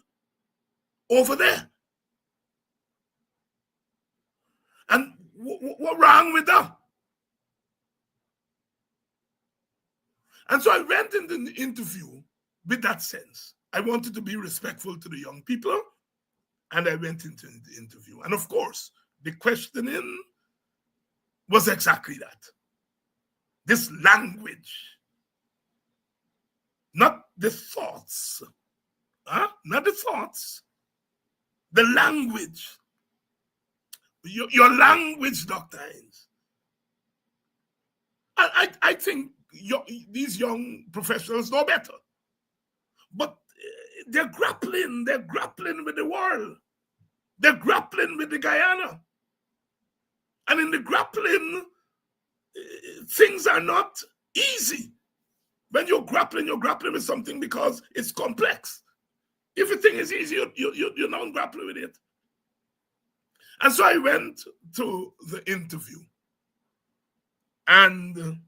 B: over there. And what's wrong with that? And so I went in the interview with that sense, I wanted to be respectful to the young people, and I went into the interview. And of course, the questioning was exactly that. This language, not the thoughts, not the thoughts, the language. Your language, Dr. Hines. I think these young professionals know better. But they're grappling with the world. They're grappling with the Guyana. And in the grappling, things are not easy. When you're grappling with something because it's complex. If a thing is easy, you're not grappling with it. And so I went to the interview. And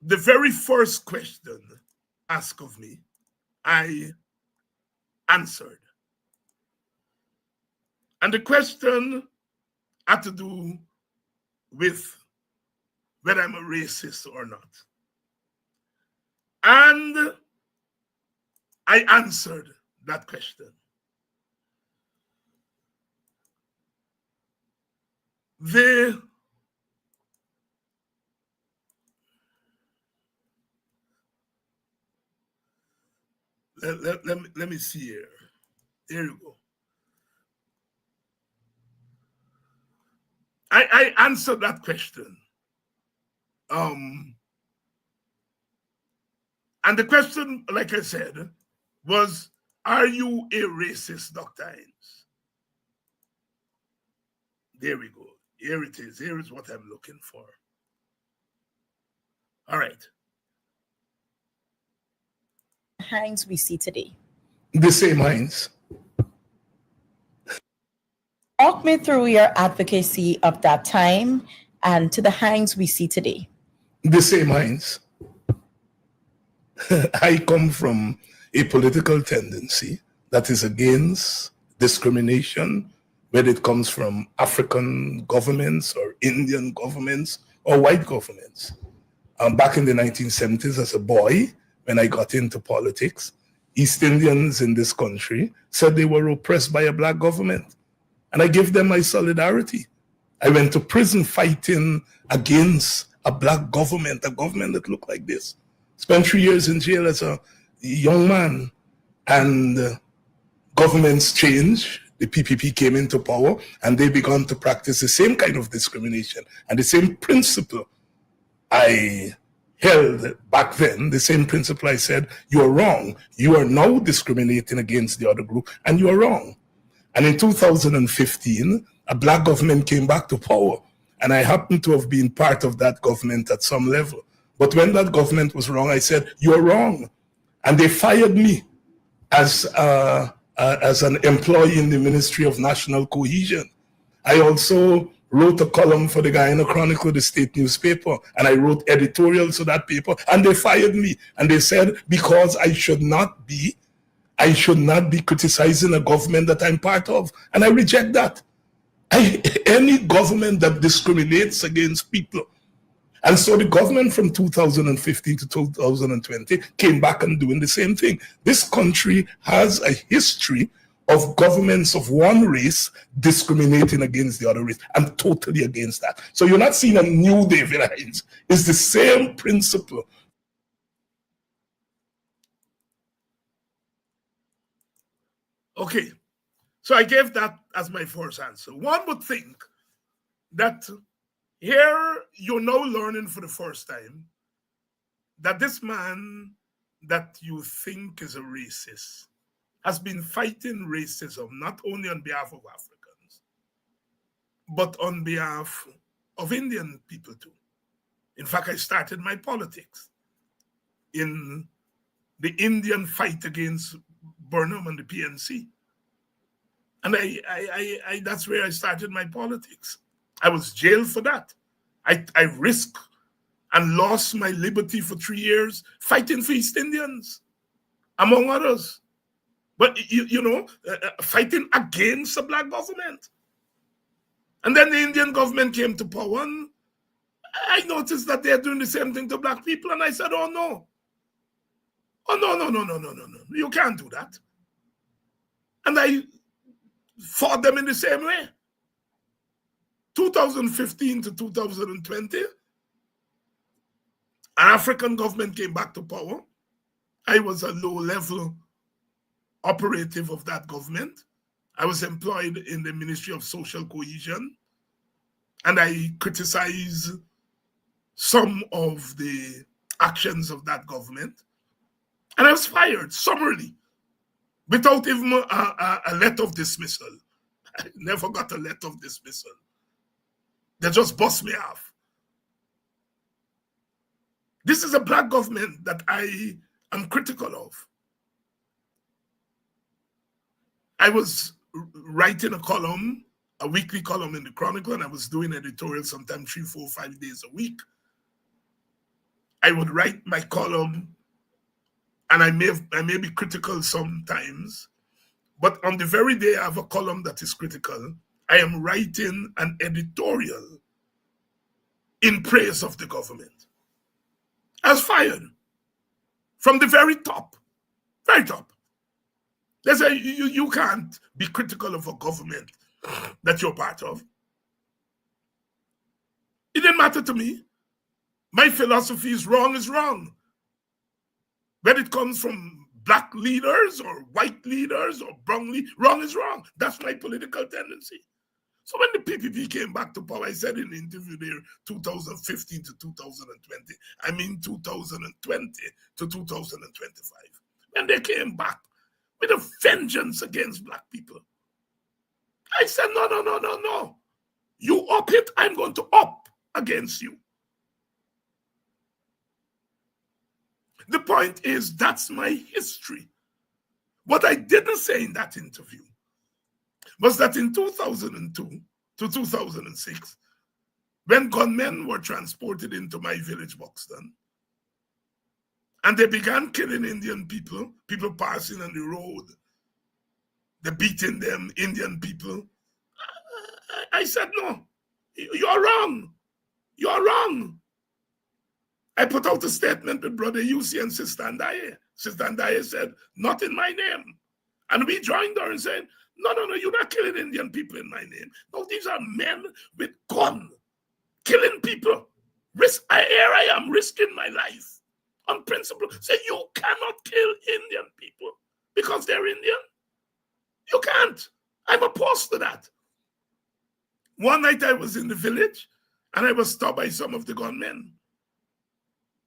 B: the very first question asked of me, I answered. And the question had to do with whether I'm a racist or not. And I answered that question. Let me see here. There you go. I answered that question. And the question, like I said, was, are you a racist, Dr. Hines? There we go. Here it is. Here is what I'm looking for. All right.
C: Hines we see today.
B: The same Hines.
C: Walk me through your advocacy of that time and to the Hines we see today.
B: The same Hines. I come from a political tendency that is against discrimination, whether it comes from African governments or Indian governments or white governments. Back in the 1970s as a boy, when I got into politics, East Indians in this country said they were oppressed by a black government. And I gave them my solidarity. I went to prison fighting against a black government, a government that looked like this. Spent 3 years in jail as a young man. And governments changed. The PPP came into power and they began to practice the same kind of discrimination and the same principle I held back then, the same principle I said, you are wrong. You are now discriminating against the other group and you are wrong. And in 2015, a black government came back to power. And I happened to have been part of that government at some level. But when that government was wrong, I said, you're wrong. And they fired me as an employee in the Ministry of National Cohesion. I also wrote a column for the Guyana Chronicle, the state newspaper, and I wrote editorials for that paper, and they fired me. And they said, because I should not be criticizing a government that I'm part of. And I reject that. Any government that discriminates against people. And so the government from 2015 to 2020 came back and doing the same thing. This country has a history of governments of one race discriminating against the other race. I'm totally against that. So you're not seeing a new David Hines. It's the same principle. Okay, so I gave that as my first answer. One would think that here you're now learning for the first time that this man that you think is a racist has been fighting racism not only on behalf of Africans, but on behalf of Indian people too. In fact, I started my politics in the Indian fight against Burnham and the PNC. And I that's where I started my politics. I was jailed for that. I risked and lost my liberty for 3 years fighting for East Indians, among others. But, fighting against the black government. And then the Indian government came to power, and I noticed that they're doing the same thing to black people, and I said, oh no. Oh no, no, no, no, no, no, no. You can't do that. And I fought them in the same way. 2015 to 2020, an African government came back to power. I was a low-level operative of that government. I was employed in the Ministry of Social Cohesion, and I criticized some of the actions of that government. And I was fired summarily, without even a letter of dismissal. I never got a letter of dismissal. They just bust me off. This is a black government that I am critical of. I was writing a column, a weekly column in the Chronicle, and I was doing editorials sometimes 3, 4, 5 days a week. I would write my column, and I may be critical sometimes, but on the very day I have a column that is critical, I am writing an editorial in praise of the government. I was fired from the very top, very top. They say you can't be critical of a government that you're part of. It didn't matter to me. My philosophy is wrong. Whether it comes from black leaders or white leaders or brown leaders, wrong is wrong. That's my political tendency. So when the PPP came back to power, I said in the interview there, 2015 to 2020, I mean 2020 to 2025. When they came back with a vengeance against black people, I said, no. You up it, I'm going to up against you. The point is, that's my history. What I didn't say in that interview was that in 2002 to 2006, when gunmen were transported into my village, Buxton, and they began killing Indian people passing on the road, they're beating them, Indian people, I said, no, you're wrong. You're wrong. I put out a statement with Brother Yusi and Sister Ndaye. Sister Ndaye said, not in my name. And we joined her and said, no, you're not killing Indian people in my name. No, these are men with gun, killing people. Here I am risking my life on principle. Say, you cannot kill Indian people because they're Indian. You can't. I'm opposed to that. One night I was in the village and I was stopped by some of the gunmen.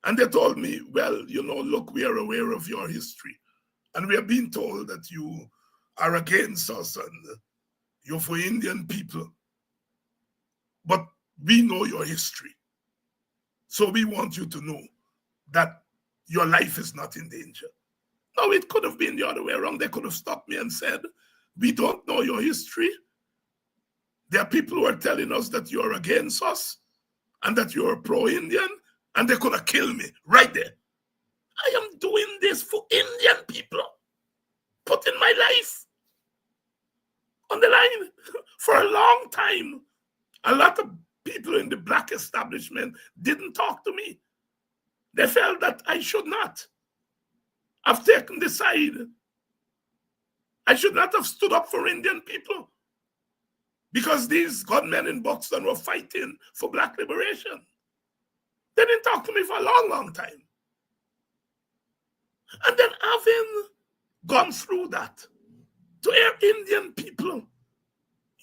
B: And they told me, well, look, we are aware of your history. And we are being told that you are against us and you're for Indian people. But we know your history. So we want you to know that your life is not in danger. No, it could have been the other way around. They could have stopped me and said, we don't know your history. There are people who are telling us that you're against us and that you're pro-Indian, and they could have killed me right there. I am doing this for Indian people, putting my life on the line for a long time. A lot of people in the black establishment didn't talk to me. They felt that I should not have taken the side. I should not have stood up for Indian people because these gunmen in Buxton were fighting for black liberation. They didn't talk to me for a long, long time. And then having gone through that, to hear Indian people,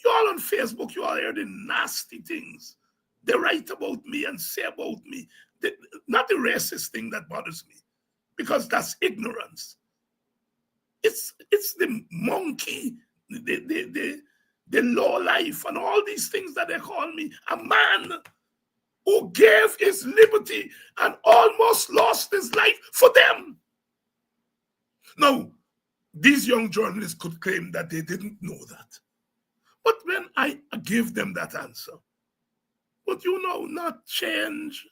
B: you all on Facebook, you all hear the nasty things they write about me and say about me. Not the racist thing that bothers me, because that's ignorance. It's the monkey, the low life, and all these things that they call me. A man who gave his liberty and almost lost his life for them. Now, these young journalists could claim that they didn't know that. But when I gave them that answer, but not change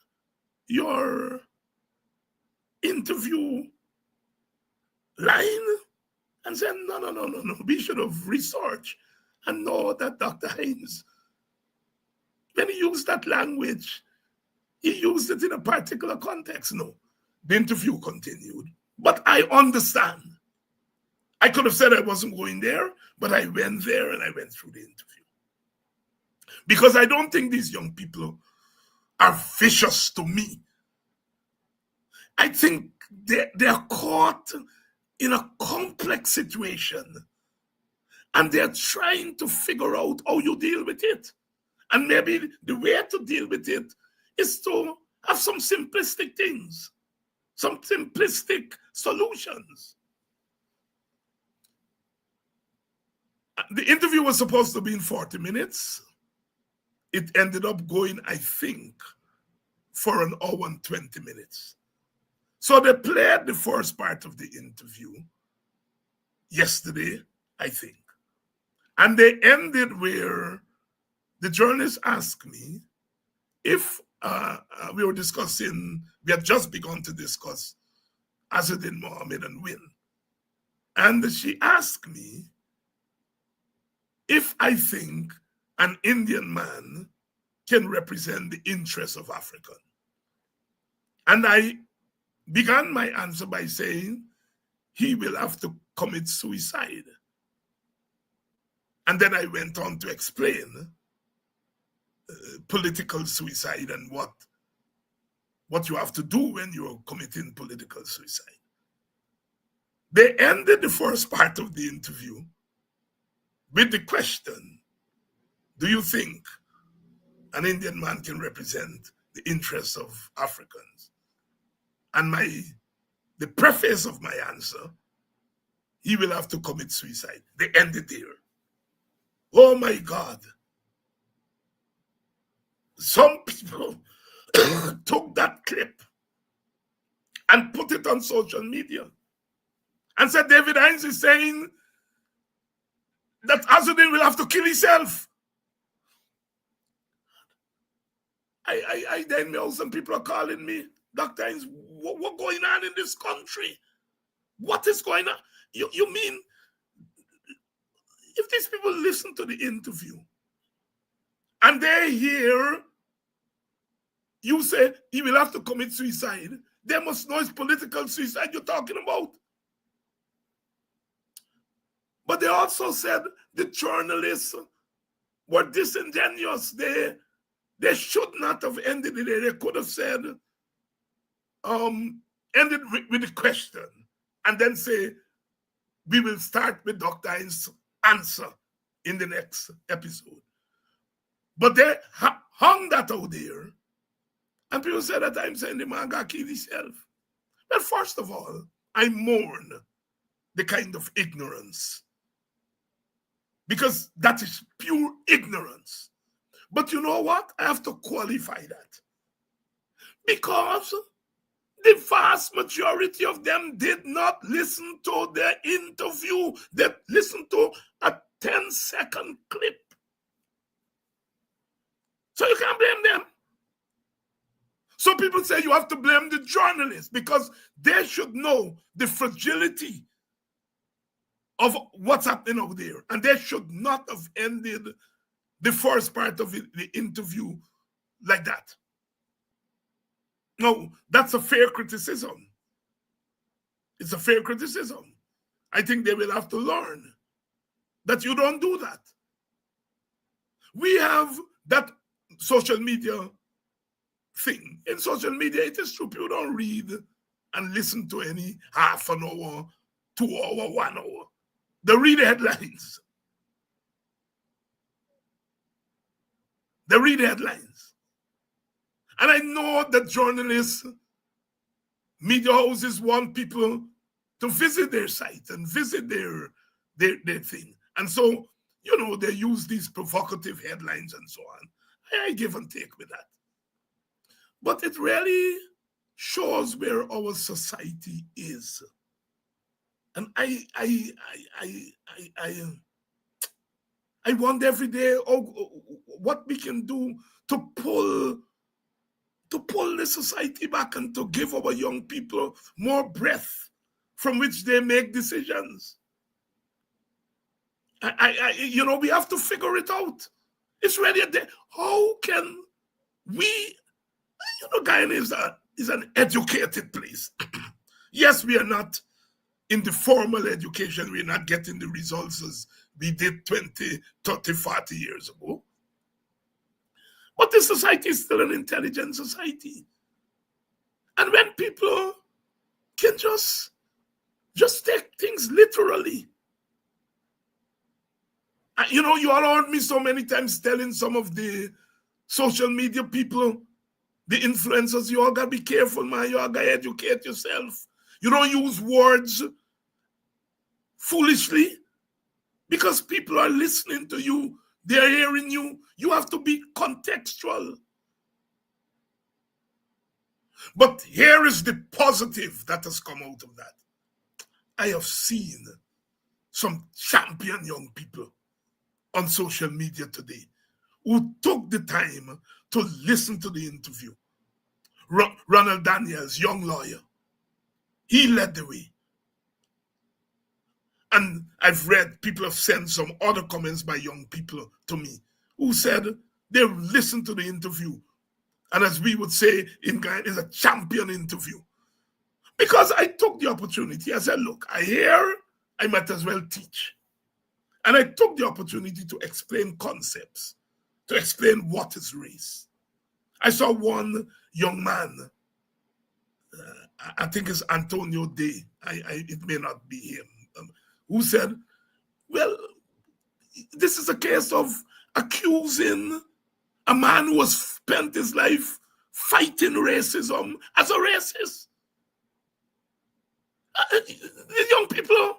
B: your interview line and say, no, we should have researched and know that Dr. Haynes when he used that language, he used it in a particular context. No, the interview continued. But I understand. I could have said I wasn't going there, but I went there and I went through the interview. Because I don't think these young people are vicious to me. I think they're caught in a complex situation and they're trying to figure out how you deal with it. And maybe the way to deal with it is to have some simplistic things, some simplistic solutions. The interview was supposed to be in 40 minutes. It ended up going, I think, for an hour and 20 minutes. So they played the first part of the interview yesterday, I think. And they ended where the journalist asked me if we had just begun to discuss Azzuddin Mohammed and Win. And she asked me if I think an Indian man can represent the interests of Africa. And I began my answer by saying he will have to commit suicide. And then I went on to explain political suicide and what you have to do when you're committing political suicide. They ended the first part of the interview with the question, do you think an Indian man can represent the interests of Africans? And the preface of my answer, he will have to commit suicide. They ended there. Oh my God. Some people took that clip and put it on social media and said David Hines is saying that Azzuddin will have to kill himself. I then know some people are calling me, Dr. Hines, what's going on in this country? What is going on? You mean, if these people listen to the interview and they hear you say he will have to commit suicide, they must know it's political suicide you're talking about. But they also said the journalists were disingenuous. They should not have ended it there. They could have said, ended with the question and then say, we will start with Dr. Hines' answer in the next episode. But they hung that out there. And people said that I'm saying the man got killed himself. Well, first of all, I mourn the kind of ignorance. Because that is pure ignorance. But you know what? I have to qualify that. Because the vast majority of them did not listen to the interview. They listened to a 10-second clip. So you can't blame them. So people say you have to blame the journalists because they should know the fragility of what's happening over there. And they should not have ended the first part of the interview like that. No, that's a fair criticism. It's a fair criticism. I think they will have to learn that you don't do that. We have that social media thing. In social media, it is true, people don't read and listen to any half an hour, 2 hour, 1 hour. They read the headlines. They read the headlines. And I know that journalists, media houses want people to visit their site and visit their thing. And so, they use these provocative headlines and so on. I give and take with that. But it really shows where our society is. And I wonder every day what we can do to pull the society back and to give our young people more breath from which they make decisions. We have to figure it out. It's really a day. How can Guyana is an educated place. Yes, we are not in the formal education. We're not getting the results as we did 20, 30, 40 years ago. But the society is still an intelligent society. And when people can just take things literally. You know, you all heard me so many times telling some of the social media people, the influencers, you all gotta be careful, man. You all gotta educate yourself. You don't use words foolishly because people are listening to you. They're hearing you. You have to be contextual. But here is the positive that has come out of that. I have seen some champion young people on social media today who took the time to listen to the interview. Ronald Daniels, young lawyer, he led the way. And I've read, people have sent some other comments by young people to me who said they listened to the interview. And as we would say in Ghana, it's a champion interview. Because I took the opportunity. I said, look, I might as well teach. And I took the opportunity to explain concepts, to explain what is race. I saw one young man, I think it's Antonio Day, it may not be him, who said, well, this is a case of accusing a man who has spent his life fighting racism as a racist. The young people,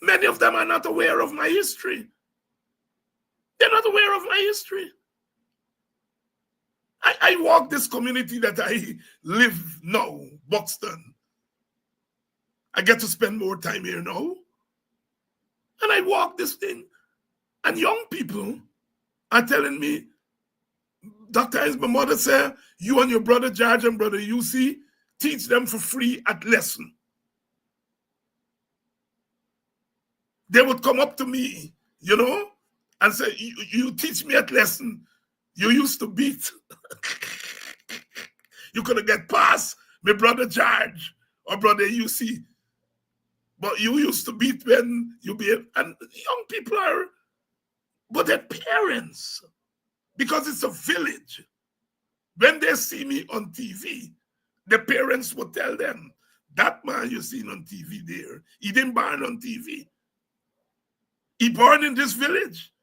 B: many of them are not aware of my history. They're not aware of my history. I walk this community that I live now, Buxton. I get to spend more time here now. And I walk this thing. And young people are telling me, Dr. Hines, my mother said, you and your brother George and brother UC, teach them for free at lesson. They would come up to me, you know, and say, you teach me at lesson. You used to beat. You could have get past my brother George or brother UC. But you used to beat when you be, and young people are, but their parents, because it's a village, when they see me on TV, the parents would tell them, that man you seen on TV there, he didn't born on TV. He born in this village,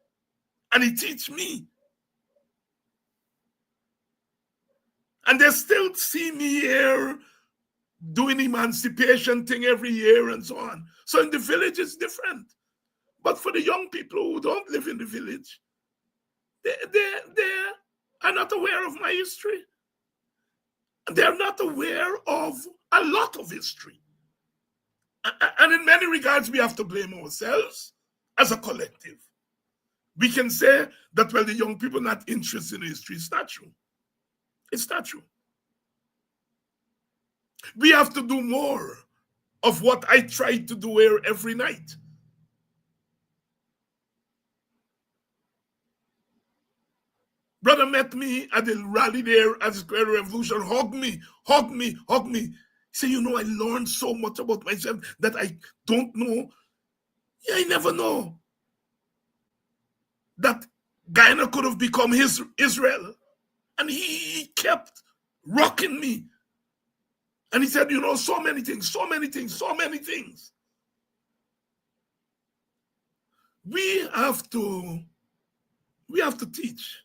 B: and he teach me. And they still see me here doing emancipation thing every year and so on. So in the village, it's different. But for the young people who don't live in the village, they are not aware of my history. They're not aware of a lot of history. And in many regards, we have to blame ourselves as a collective. We can say that, well, the young people are not interested in history. It's not true. It's not true. We have to do more of what I try to do here every night. Brother met me at the rally there at the Square Revolution, hugged me. He said, you know, I learned so much about myself that I don't know. Yeah, I never know that Guyana could have become Israel. And he kept rocking me. And he said, you know, so many things. We have to teach.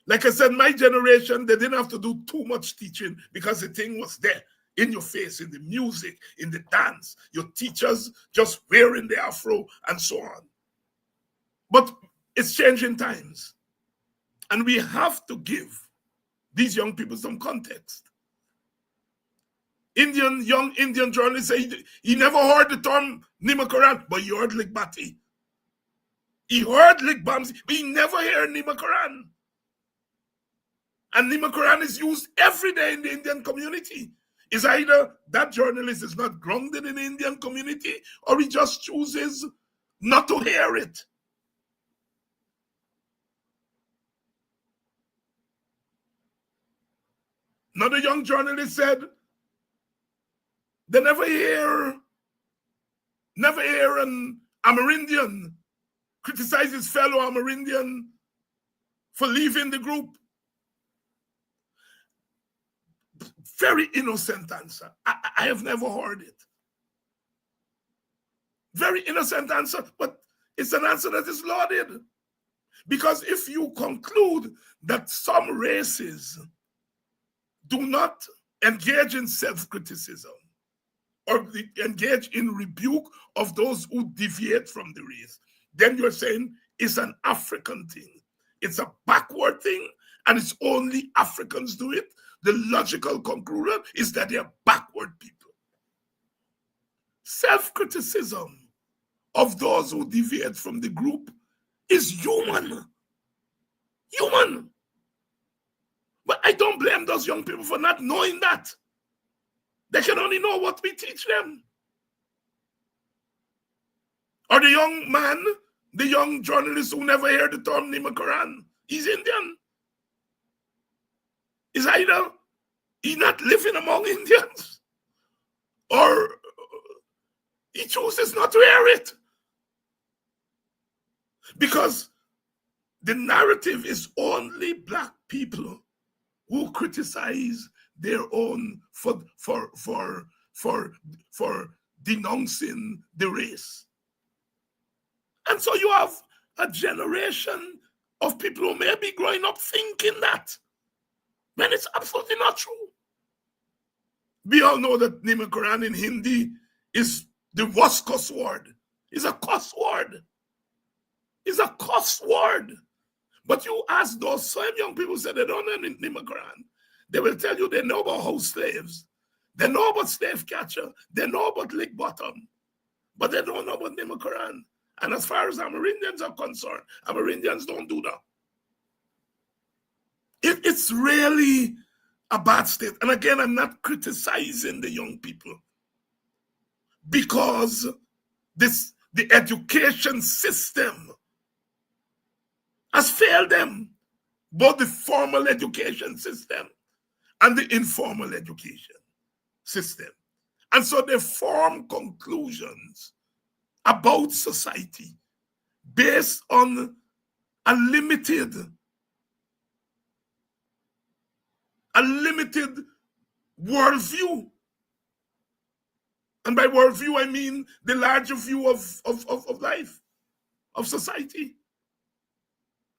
B: Like I said, my generation, they didn't have to do too much teaching because the thing was there in your face, in the music, in the dance. Your teachers just wearing the afro and so on. But it's changing times. And we have to give these young people some context. Young Indian journalists say he never heard the term Nimakaran, but he heard Ligbati. He heard Ligbamsi, but he never heard Nimakaran. And Nimakaran is used every day in the Indian community. It's either that journalist is not grounded in the Indian community or he just chooses not to hear it. Another young journalist said, they never hear an Amerindian criticize his fellow Amerindian for leaving the group. Very innocent answer. I have never heard it. Very innocent answer, but it's an answer that is lauded. Because if you conclude that some races do not engage in self-criticism or engage in rebuke of those who deviate from the race, then you're saying it's an African thing. It's a backward thing, and it's only Africans do it. The logical conclusion is that they're backward people. Self-criticism of those who deviate from the group is human. Human. But I don't blame those young people for not knowing that. They can only know what we teach them. Or the young man, the young journalist who never heard the term Nimakaran, he's Indian. Is either he's not living among Indians or he chooses not to hear it. Because the narrative is only black people who criticize their own for denouncing the race. And so you have a generation of people who may be growing up thinking that, when it's absolutely not true. We all know that Nimakaran in Hindi is the worst cuss word. It's a cuss word. It's a cuss word. But you ask those same young people say they don't know Nimakaran. They will tell you they know about house slaves. They know about slave catcher. They know about lick bottom. But they don't know about Nimakaran. And as far as Amerindians are concerned, Amerindians don't do that. It's really a bad state. And again, I'm not criticizing the young people because the education system has failed them, both the formal education system and the informal education system. And so they form conclusions about society based on a limited worldview. And by worldview, I mean the larger view of life, of society.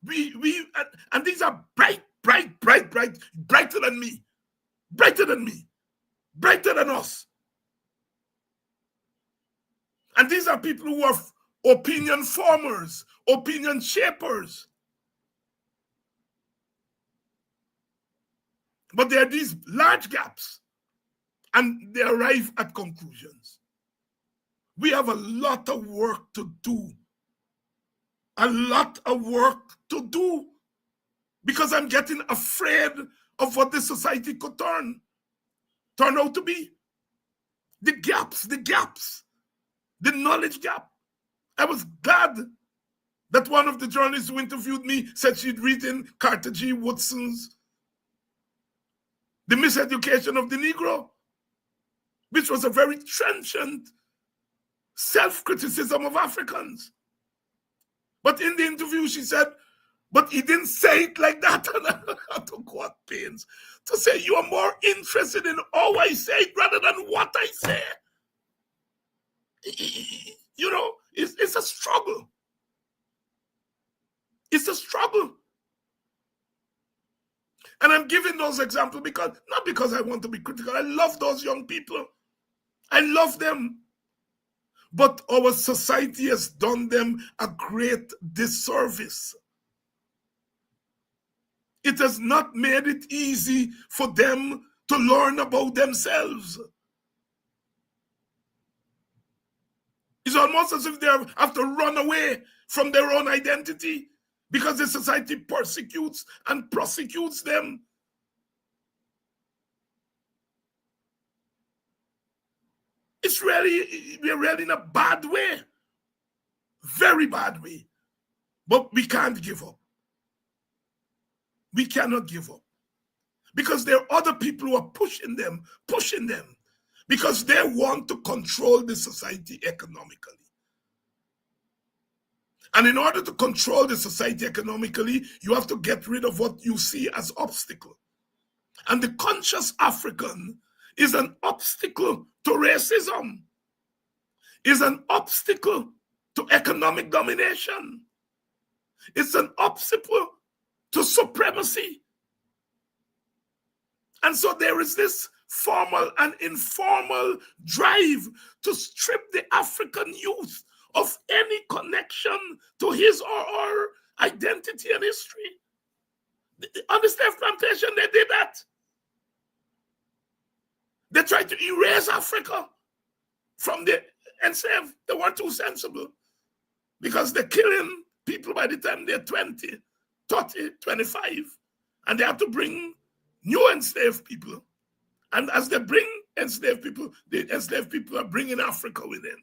B: And these are brighter than me, brighter than us. And these are people who are opinion formers, opinion shapers. But there are these large gaps, and they arrive at conclusions. We have a lot of work to do. A lot of work to do. Because I'm getting afraid of what this society could turn out to be. The gaps, the knowledge gap. I was glad that one of the journalists who interviewed me said she'd written Carter G. Woodson's The Miseducation of the Negro, which was a very trenchant self-criticism of Africans. But in the interview, she said, but he didn't say it like that. And I had to go at pains to say, you are more interested in how I say it rather than what I say. You know, it's a struggle. It's a struggle. And I'm giving those examples not because I want to be critical. I love those young people. I love them. But our society has done them a great disservice. It has not made it easy for them to learn about themselves. It's almost as if they have to run away from their own identity because the society persecutes and prosecutes them. We're really in a bad way. Very bad way. But we can't give up. We cannot give up. because there are other people who are pushing them, because they want to control the society economically. And in order to control the society economically, you have to get rid of what you see as obstacle. And the conscious African is an obstacle to racism, is an obstacle to economic domination. It's an obstacle to supremacy. And so there is this formal and informal drive to strip the African youth of any connection to his or her identity and history. On the slave plantation, they did that. They tried to erase Africa from the enslaved. They weren't too sensible because they're killing people by the time they're 20, 30, 25. And they have to bring new enslaved people. And as they bring enslaved people, the enslaved people are bringing Africa within.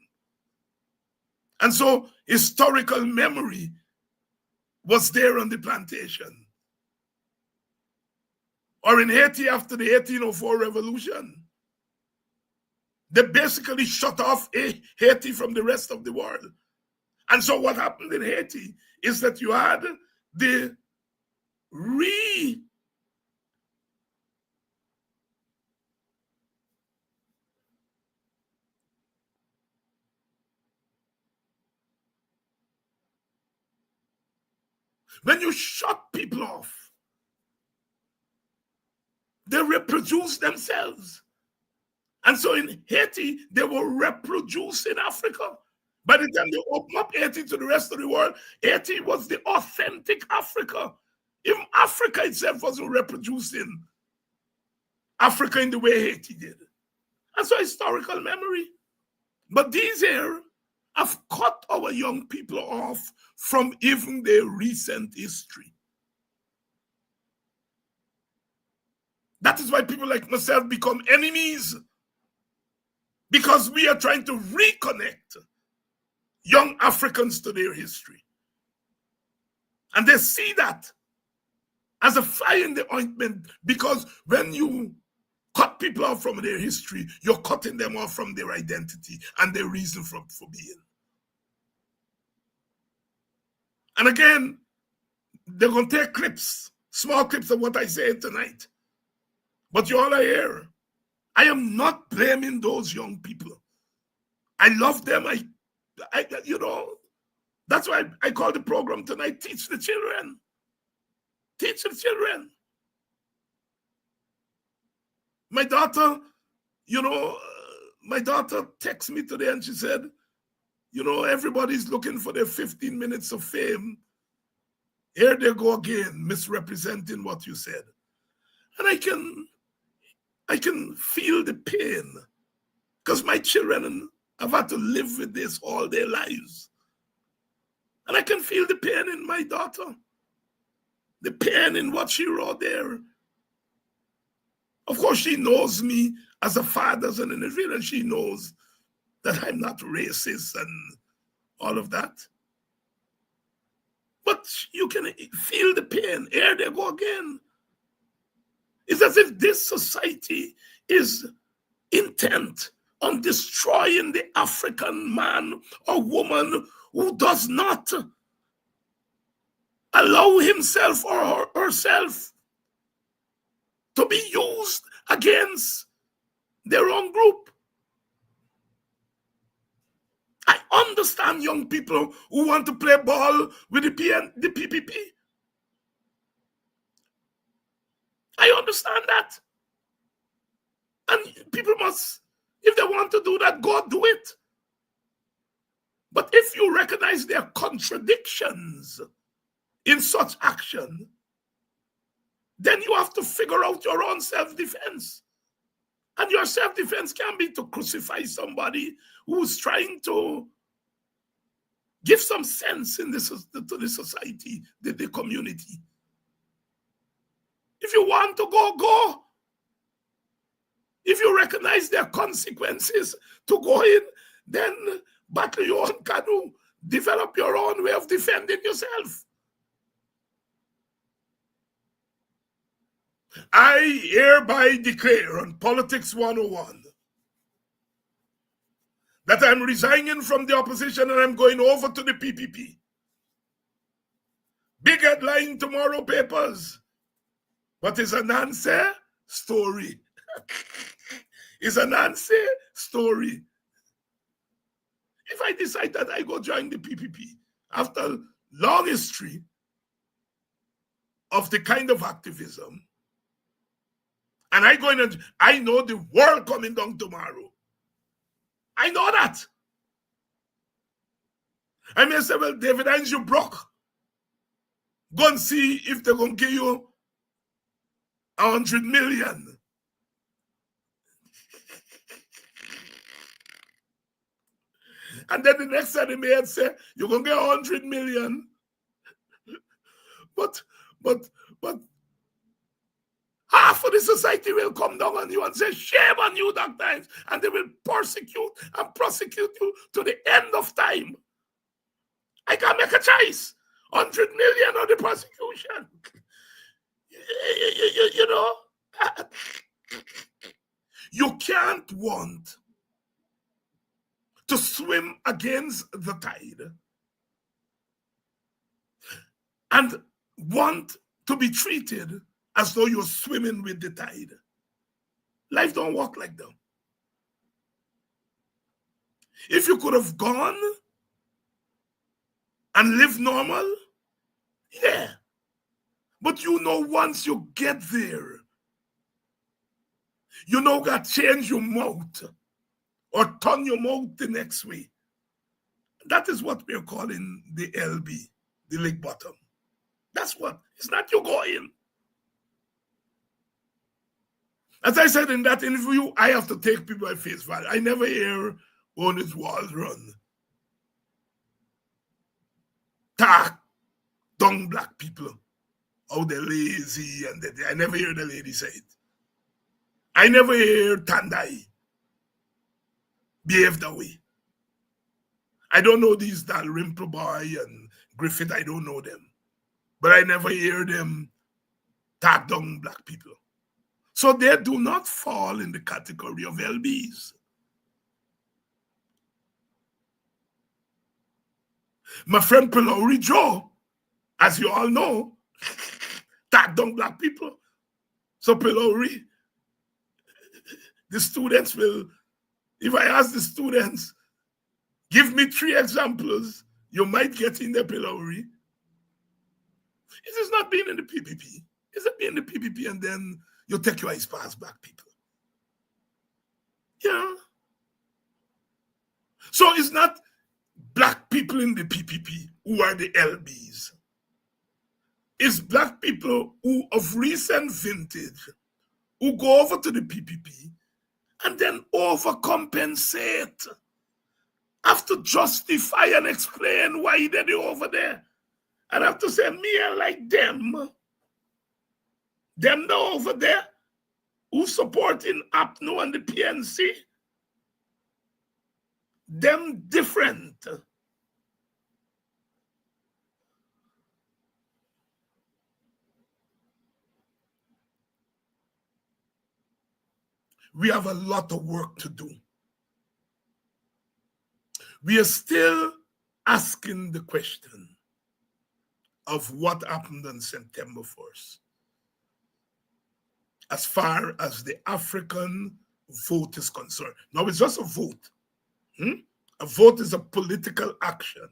B: And so historical memory was there on the plantation. Or in Haiti after the 1804 revolution, they basically shut off Haiti from the rest of the world. And so what happened in Haiti is that you had the when you shut people off, they reproduce themselves. And so in Haiti, they will reproduce in Africa. By the time they open up Haiti to the rest of the world, Haiti was the authentic Africa. Even Africa itself wasn't reproducing Africa in the way Haiti did. And so historical memory. But these here have cut our young people off from even their recent history. That is why people like myself become enemies. Because we are trying to reconnect young Africans to their history. And they see that as a fly in the ointment, because when you cut people off from their history, you're cutting them off from their identity and their reason for being. And again, they're going to take clips, small clips of what I say tonight. But you all are here. I am not blaming those young people. I love them. I you know, that's why I call the program tonight, Teach the Children. Teach the children. My daughter, my daughter texted me today and she said, everybody's looking for their 15 minutes of fame. Here they go again, misrepresenting what you said. And I can feel the pain because my children have had to live with this all their lives. And I can feel the pain in my daughter, the pain in what she wrote there. Of course, she knows me as a father, as an individual, and she knows that I'm not racist and all of that. But you can feel the pain. Here they go again. It's as if this society is intent on destroying the African man or woman who does not allow himself or herself to be used against their own group. I understand young people who want to play ball with the PPP. I understand that. And people must, if they want to do that, go do it. But if you recognize their contradictions in such action, then you have to figure out your own self-defense. And your self-defense can be to crucify somebody who's trying to give some sense to the society, the community. If you want to go, go. If you recognize their consequences to go in, then battle your own canoe. Develop your own way of defending yourself. I hereby declare on Politics 101 that I'm resigning from the opposition and I'm going over to the PPP. Big headline tomorrow papers. What is a Nancy story? It's a Nancy story. If I decide that I go join the PPP after long history of the kind of activism, and I know the world coming down tomorrow. I know that. I may say, well, David Hines, you broke. Go and see if they're going to give you 100 million. And then the next time they may say, you're going to get 100 million. But half of the society will come down on you and say, shame on you, Dr. Hines. And they will persecute and prosecute you to the end of time. I can't make a choice. 100 million on the prosecution. You know, you can't want to swim against the tide and want to be treated as though you're swimming with the tide. Life don't work like that. If you could have gone and lived normal, yeah. But you know, once you get there, you know, got to change your mouth or turn your mouth the next way. That is what we're calling the LB, the lake bottom. That's what. It's not you going. As I said in that interview, I have to take people at face value. I never hear Ernest Walls run. Talk dumb black people. Oh, they're lazy. And I never hear the lady say it. I never hear Tandai behave that way. I don't know these Dalrymple Boy and Griffith. I don't know them. But I never hear them talk down black people. So they do not fall in the category of LBs. My friend Pelori Joe, as you all know, talk down black people. So Pelori, the students will, if I ask the students, give me 3 examples, you might get in the Pelori. It is not being in the PPP. It's not being in the PPP and then you take your eyes past black people. Yeah. So it's not black people in the PPP who are the LBs. It's black people who of recent vintage who go over to the PPP and then overcompensate. Have to justify and explain why they're over there. And have to say, me I like them. Them now over there who supporting APNO and the PNC. Them different. We have a lot of work to do. We are still asking the question of what happened on September 1st. As far as the African vote is concerned. Now, it's just a vote. A vote is a political action.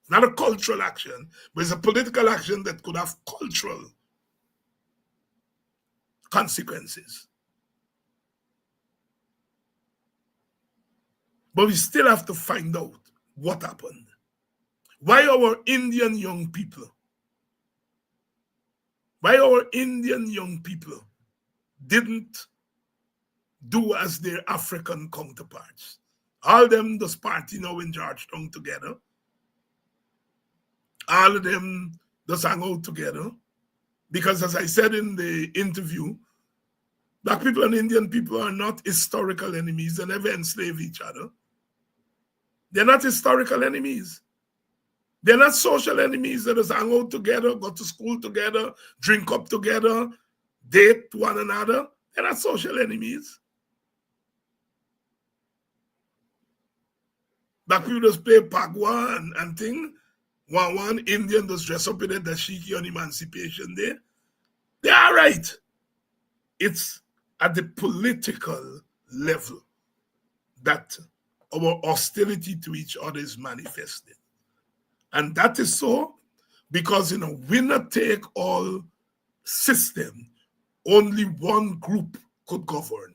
B: It's not a cultural action, but it's a political action that could have cultural consequences. But we still have to find out what happened. Why our Indian young people didn't do as their African counterparts. All them just party now in Georgetown together. All of them just hang out together. Because as I said in the interview, black people and Indian people are not historical enemies. They never enslave each other. They're not historical enemies. They're not social enemies that just hang out together, go to school together, drink up together, date one another, they're not social enemies. Black people just play Pagua and thing. One Indian just dress up in a dashiki on Emancipation Day. They are right. It's at the political level that our hostility to each other is manifested. And that is so because in a winner-take-all system, only one group could govern.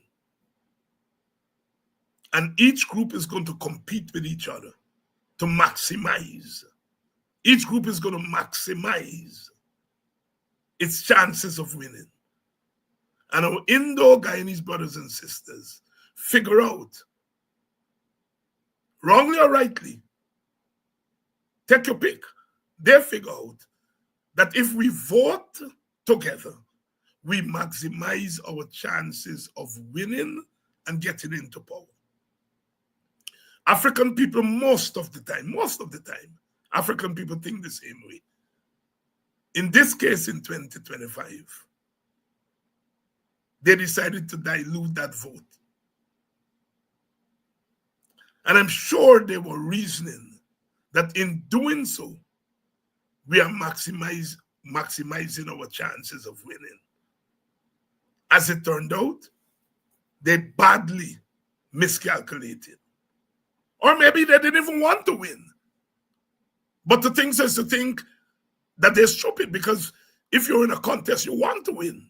B: And each group is going to compete with each other to maximize. Each group is going to maximize its chances of winning. And our Indo-Guyanese brothers and sisters figure out, wrongly or rightly, take your pick, they figure out that if we vote together, we maximize our chances of winning and getting into power. African people, most of the time, African people think the same way. In this case, in 2025, they decided to dilute that vote. And I'm sure they were reasoning that in doing so, we are maximizing our chances of winning. As it turned out, they badly miscalculated. Or maybe they didn't even want to win. But the thing is to think that they're stupid, because if you're in a contest, you want to win.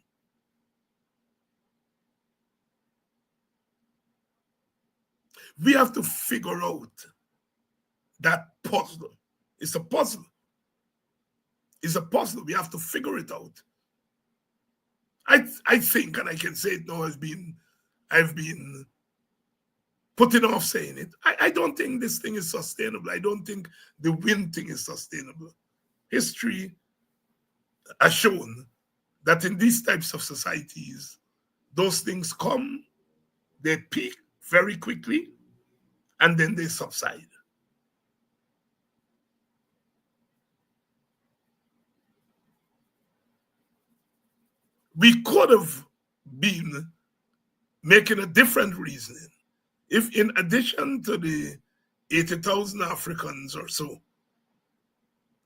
B: We have to figure out that puzzle. It's a puzzle. It's a puzzle. We have to figure it out. I think, and I can say it now, I've been putting off saying it. I don't think this thing is sustainable. I don't think the win thing is sustainable. History has shown that in these types of societies, those things come, they peak very quickly, and then they subside. We could have been making a different reasoning if, in addition to the 80,000 Africans or so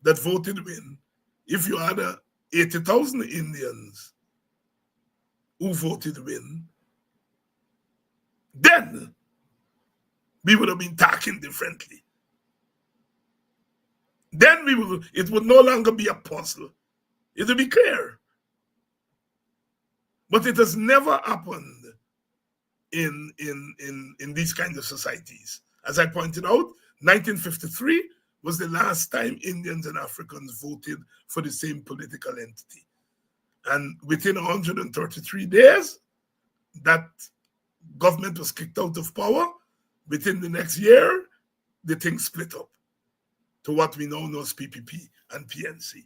B: that voted win, if you had 80,000 Indians who voted win, then we would have been talking differently. Then it would no longer be a puzzle. It would be clear. But it has never happened in these kinds of societies. As I pointed out, 1953 was the last time Indians and Africans voted for the same political entity. And within 133 days, that government was kicked out of power. Within the next year, the thing split up to what we now know as PPP and PNC.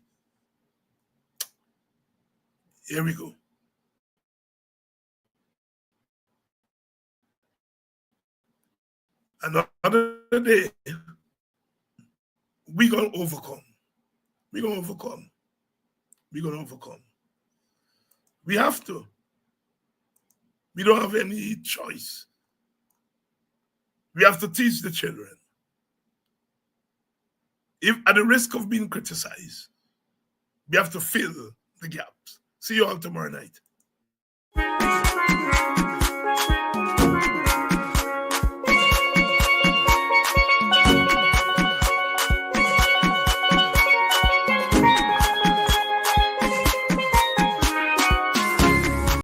B: Here we go. Another day, we're going to overcome. We're going to overcome. We're going to overcome. We have to. We don't have any choice. We have to teach the children. If at the risk of being criticized, we have to fill the gaps. See you all tomorrow night.